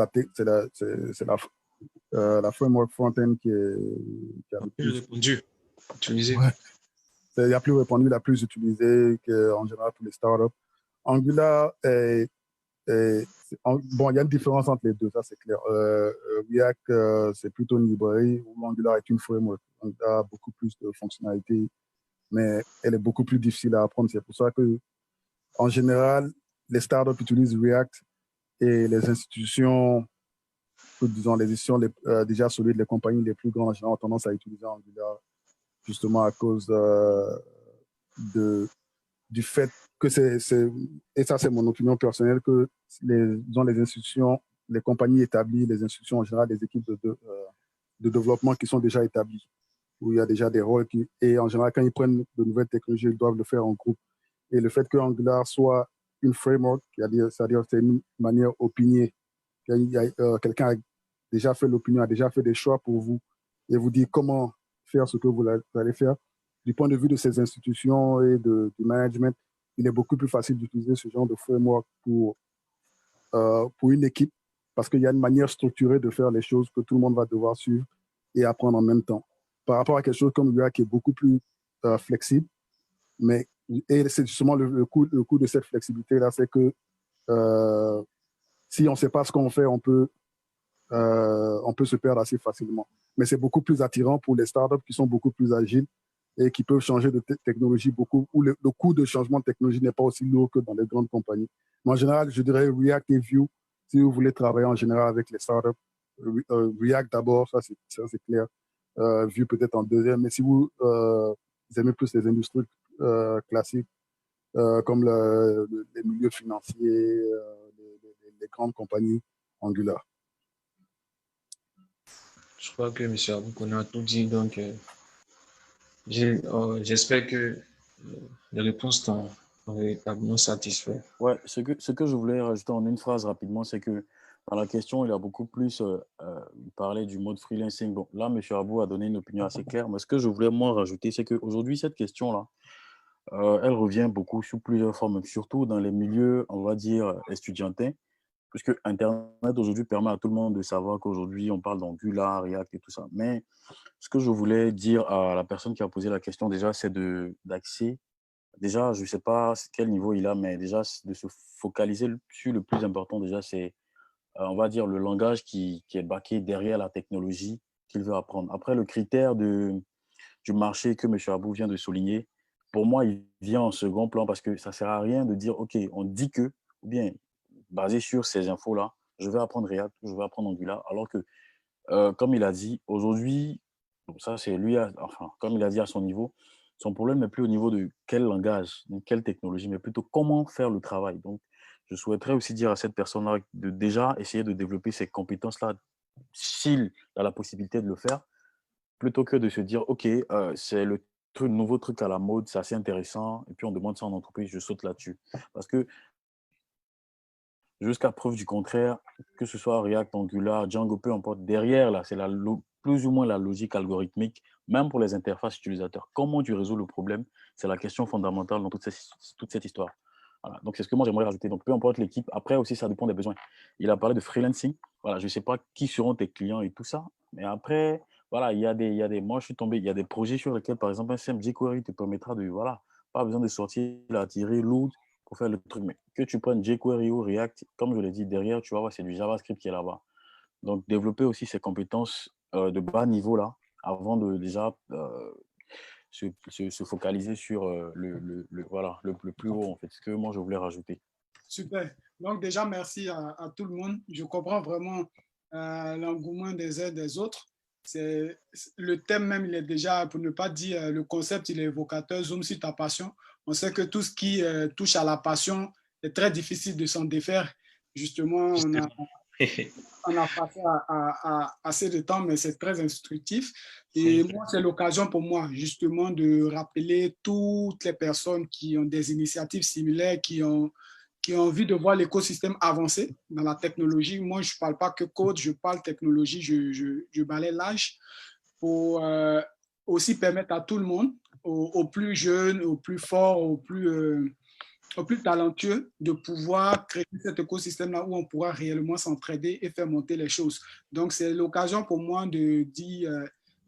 la framework front-end qui a le Plus plus, répandu, utilisé. ouais, c'est la plus répandue, la plus utilisée en général pour les startups. Angular bon, il y a une différence entre les deux, ça c'est clair. React, c'est plutôt une librairie où Angular est une framework. Angular a beaucoup plus de fonctionnalités, mais elle est beaucoup plus difficile à apprendre. C'est pour ça que, en général, les startups utilisent React et les institutions, disons les institutions déjà solides, les compagnies les plus grandes en général ont tendance à utiliser Angular justement à cause du fait que et ça c'est mon opinion personnelle, que disons, les institutions, les compagnies établies, les institutions en général, les équipes de développement qui sont déjà établies, où il y a déjà des rôles, et en général, quand ils prennent de nouvelles technologies, ils doivent le faire en groupe. Et le fait que Angular soit une framework, c'est-à-dire c'est une manière opiniée, quelqu'un a déjà fait l'opinion, a déjà fait des choix pour vous, et vous dit comment faire ce que vous allez faire. Du point de vue de ces institutions et du management, il est beaucoup plus facile d'utiliser ce genre de framework pour une équipe, parce qu'il y a une manière structurée de faire les choses que tout le monde va devoir suivre et apprendre en même temps. Par rapport à quelque chose comme React qui est beaucoup plus flexible, et c'est justement le coût de cette flexibilité-là, c'est que si on ne sait pas ce qu'on fait, on peut se perdre assez facilement. Mais c'est beaucoup plus attirant pour les startups qui sont beaucoup plus agiles et qui peuvent changer de technologie beaucoup, où le coût de changement de technologie n'est pas aussi lourd que dans les grandes compagnies. Mais en général, je dirais React et Vue, si vous voulez travailler en général avec les startups. React d'abord, ça c'est clair. Vue peut-être en deuxième, mais si vous aimez plus les industries classiques, comme les milieux financiers, les grandes compagnies, Angular. Je crois que M. Abou qu'on a tout dit, donc j'espère que les réponses t'ont véritablement satisfait. Ouais, ce que je voulais rajouter en une phrase rapidement, c'est que dans la question, il a beaucoup plus parlé du mode freelancing. Bon, là, M. Abou a donné une opinion assez claire, mais ce que je voulais moi rajouter, c'est qu'aujourd'hui, cette question-là, elle revient beaucoup sous plusieurs formes, surtout dans les milieux, on va dire, estudiantins, puisque Internet aujourd'hui permet à tout le monde de savoir qu'aujourd'hui, on parle d'Angular, React et tout ça. Mais ce que je voulais dire à la personne qui a posé la question déjà, c'est d'axer. Déjà, je ne sais pas quel niveau il a, mais déjà, de se focaliser sur le plus important, déjà, c'est, on va dire, le langage qui est backé derrière la technologie qu'il veut apprendre. Après, le critère du marché que M. Abou vient de souligner, pour moi, il vient en second plan parce que ça ne sert à rien de dire, OK, on dit que, ou bien, basé sur ces infos-là, je vais apprendre React, je vais apprendre Angular, alors que, comme il a dit, aujourd'hui, ça c'est lui, enfin, comme il a dit à son niveau, son problème n'est plus au niveau de quel langage, de quelle technologie, mais plutôt comment faire le travail. Donc, je souhaiterais aussi dire à cette personne-là de déjà essayer de développer ces compétences-là, s'il a la possibilité de le faire, plutôt que de se dire, OK, c'est le nouveau truc à la mode, c'est assez intéressant, et puis on demande ça en entreprise, je saute là-dessus. Parce que jusqu'à preuve du contraire, que ce soit React, Angular, Django, peu importe, derrière, là, c'est plus ou moins la logique algorithmique, même pour les interfaces utilisateurs. Comment tu résous le problème? C'est la question fondamentale dans toute cette histoire. Voilà. Donc, c'est ce que moi, j'aimerais rajouter. Donc, peu importe l'équipe, après aussi, ça dépend des besoins. Il a parlé de freelancing. Voilà, je ne sais pas qui seront tes clients et tout ça, mais après, voilà, moi, je suis tombé, il y a des projets sur lesquels, par exemple, un simple jQuery te permettra de, voilà, pas besoin de sortir, la tirer, load, pour faire le truc. Mais que tu prennes jQuery ou React, comme je l'ai dit, derrière, tu vas voir, c'est du JavaScript qui est là-bas. Donc, développer aussi ces compétences de bas niveau là, avant de déjà se focaliser sur voilà, le plus haut, en fait, ce que moi, je voulais rajouter. super. Donc déjà, merci à tout le monde. Je comprends vraiment l'engouement des uns et des autres. Le thème même, il est déjà, pour ne pas dire le concept, il est évocateur. Zoom sur ta passion. On sait que tout ce qui touche à la passion est très difficile de s'en défaire. Justement, on a passé assez de temps, mais c'est très instructif. Et moi, c'est l'occasion pour moi, justement, de rappeler toutes les personnes qui ont des initiatives similaires, qui ont qui ont envie de voir l'écosystème avancer dans la technologie. Moi, je ne parle pas que code, je parle technologie, je balaye l'âge pour aussi permettre à tout le monde, aux plus jeunes, aux plus forts, aux plus talentueux, de pouvoir créer cet écosystème-là où on pourra réellement s'entraider et faire monter les choses. Donc, c'est l'occasion pour moi de dire,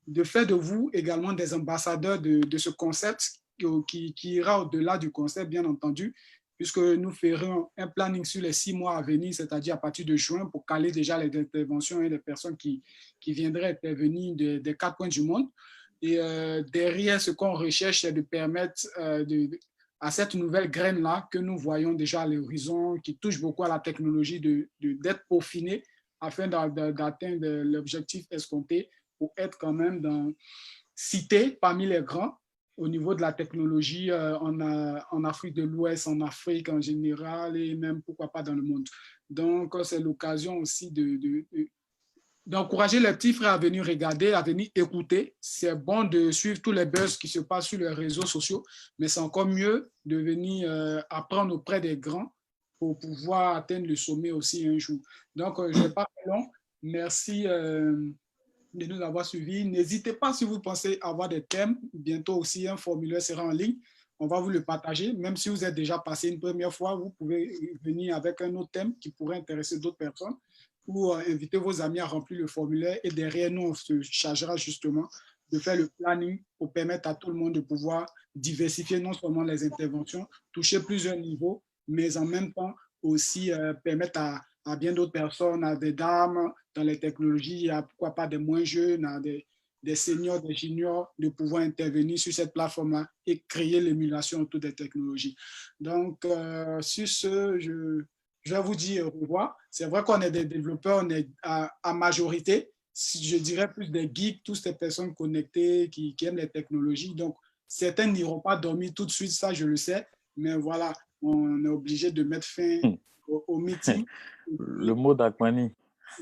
de faire de vous également des ambassadeurs de ce concept qui ira au-delà du concept, bien entendu, puisque nous ferons un planning sur les 6 mois à venir, c'est-à-dire à partir de juin, pour caler déjà les interventions et les personnes qui viendraient intervenir des 4 coins du monde. Et derrière, ce qu'on recherche, c'est de permettre à cette nouvelle graine-là que nous voyons déjà à l'horizon, qui touche beaucoup à la technologie, d'être peaufinée afin d'atteindre l'objectif escompté pour être quand même cité parmi les grands au niveau de la technologie en Afrique de l'Ouest, en Afrique en général et même pourquoi pas dans le monde. Donc, c'est l'occasion aussi d'encourager les petits frères à venir regarder, à venir écouter. C'est bon de suivre tous les buzz qui se passent sur les réseaux sociaux, mais c'est encore mieux de venir apprendre auprès des grands pour pouvoir atteindre le sommet aussi un jour. Donc, je ne vais pas faire long. Merci de nous avoir suivis. N'hésitez pas si vous pensez avoir des thèmes. Bientôt aussi, un formulaire sera en ligne. On va vous le partager. Même si vous êtes déjà passé une première fois, vous pouvez venir avec un autre thème qui pourrait intéresser d'autres personnes ou inviter vos amis à remplir le formulaire. Et derrière, nous, on se chargera justement de faire le planning pour permettre à tout le monde de pouvoir diversifier non seulement les interventions, toucher plusieurs niveaux, mais en même temps aussi permettre à bien d'autres personnes, à des dames dans les technologies, à pourquoi pas des moins jeunes, à des seniors, des juniors, de pouvoir intervenir sur cette plateforme-là et créer l'émulation autour des technologies. Donc, sur ce, je vais vous dire au revoir. C'est vrai qu'on est des développeurs, on est à majorité, je dirais plus des geeks, toutes ces personnes connectées qui aiment les technologies. Donc, certains n'iront pas dormir tout de suite, ça je le sais, mais voilà, on est obligé de mettre fin au meeting. Le mot d'Akmani.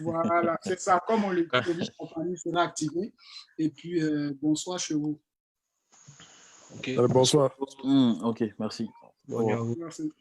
Voilà, c'est ça. Comme on le dit, le vice compagnie sera activé. Et puis, bonsoir chez vous. Ok. Bonsoir. Ok, merci. Bonne nuit à vous. Merci.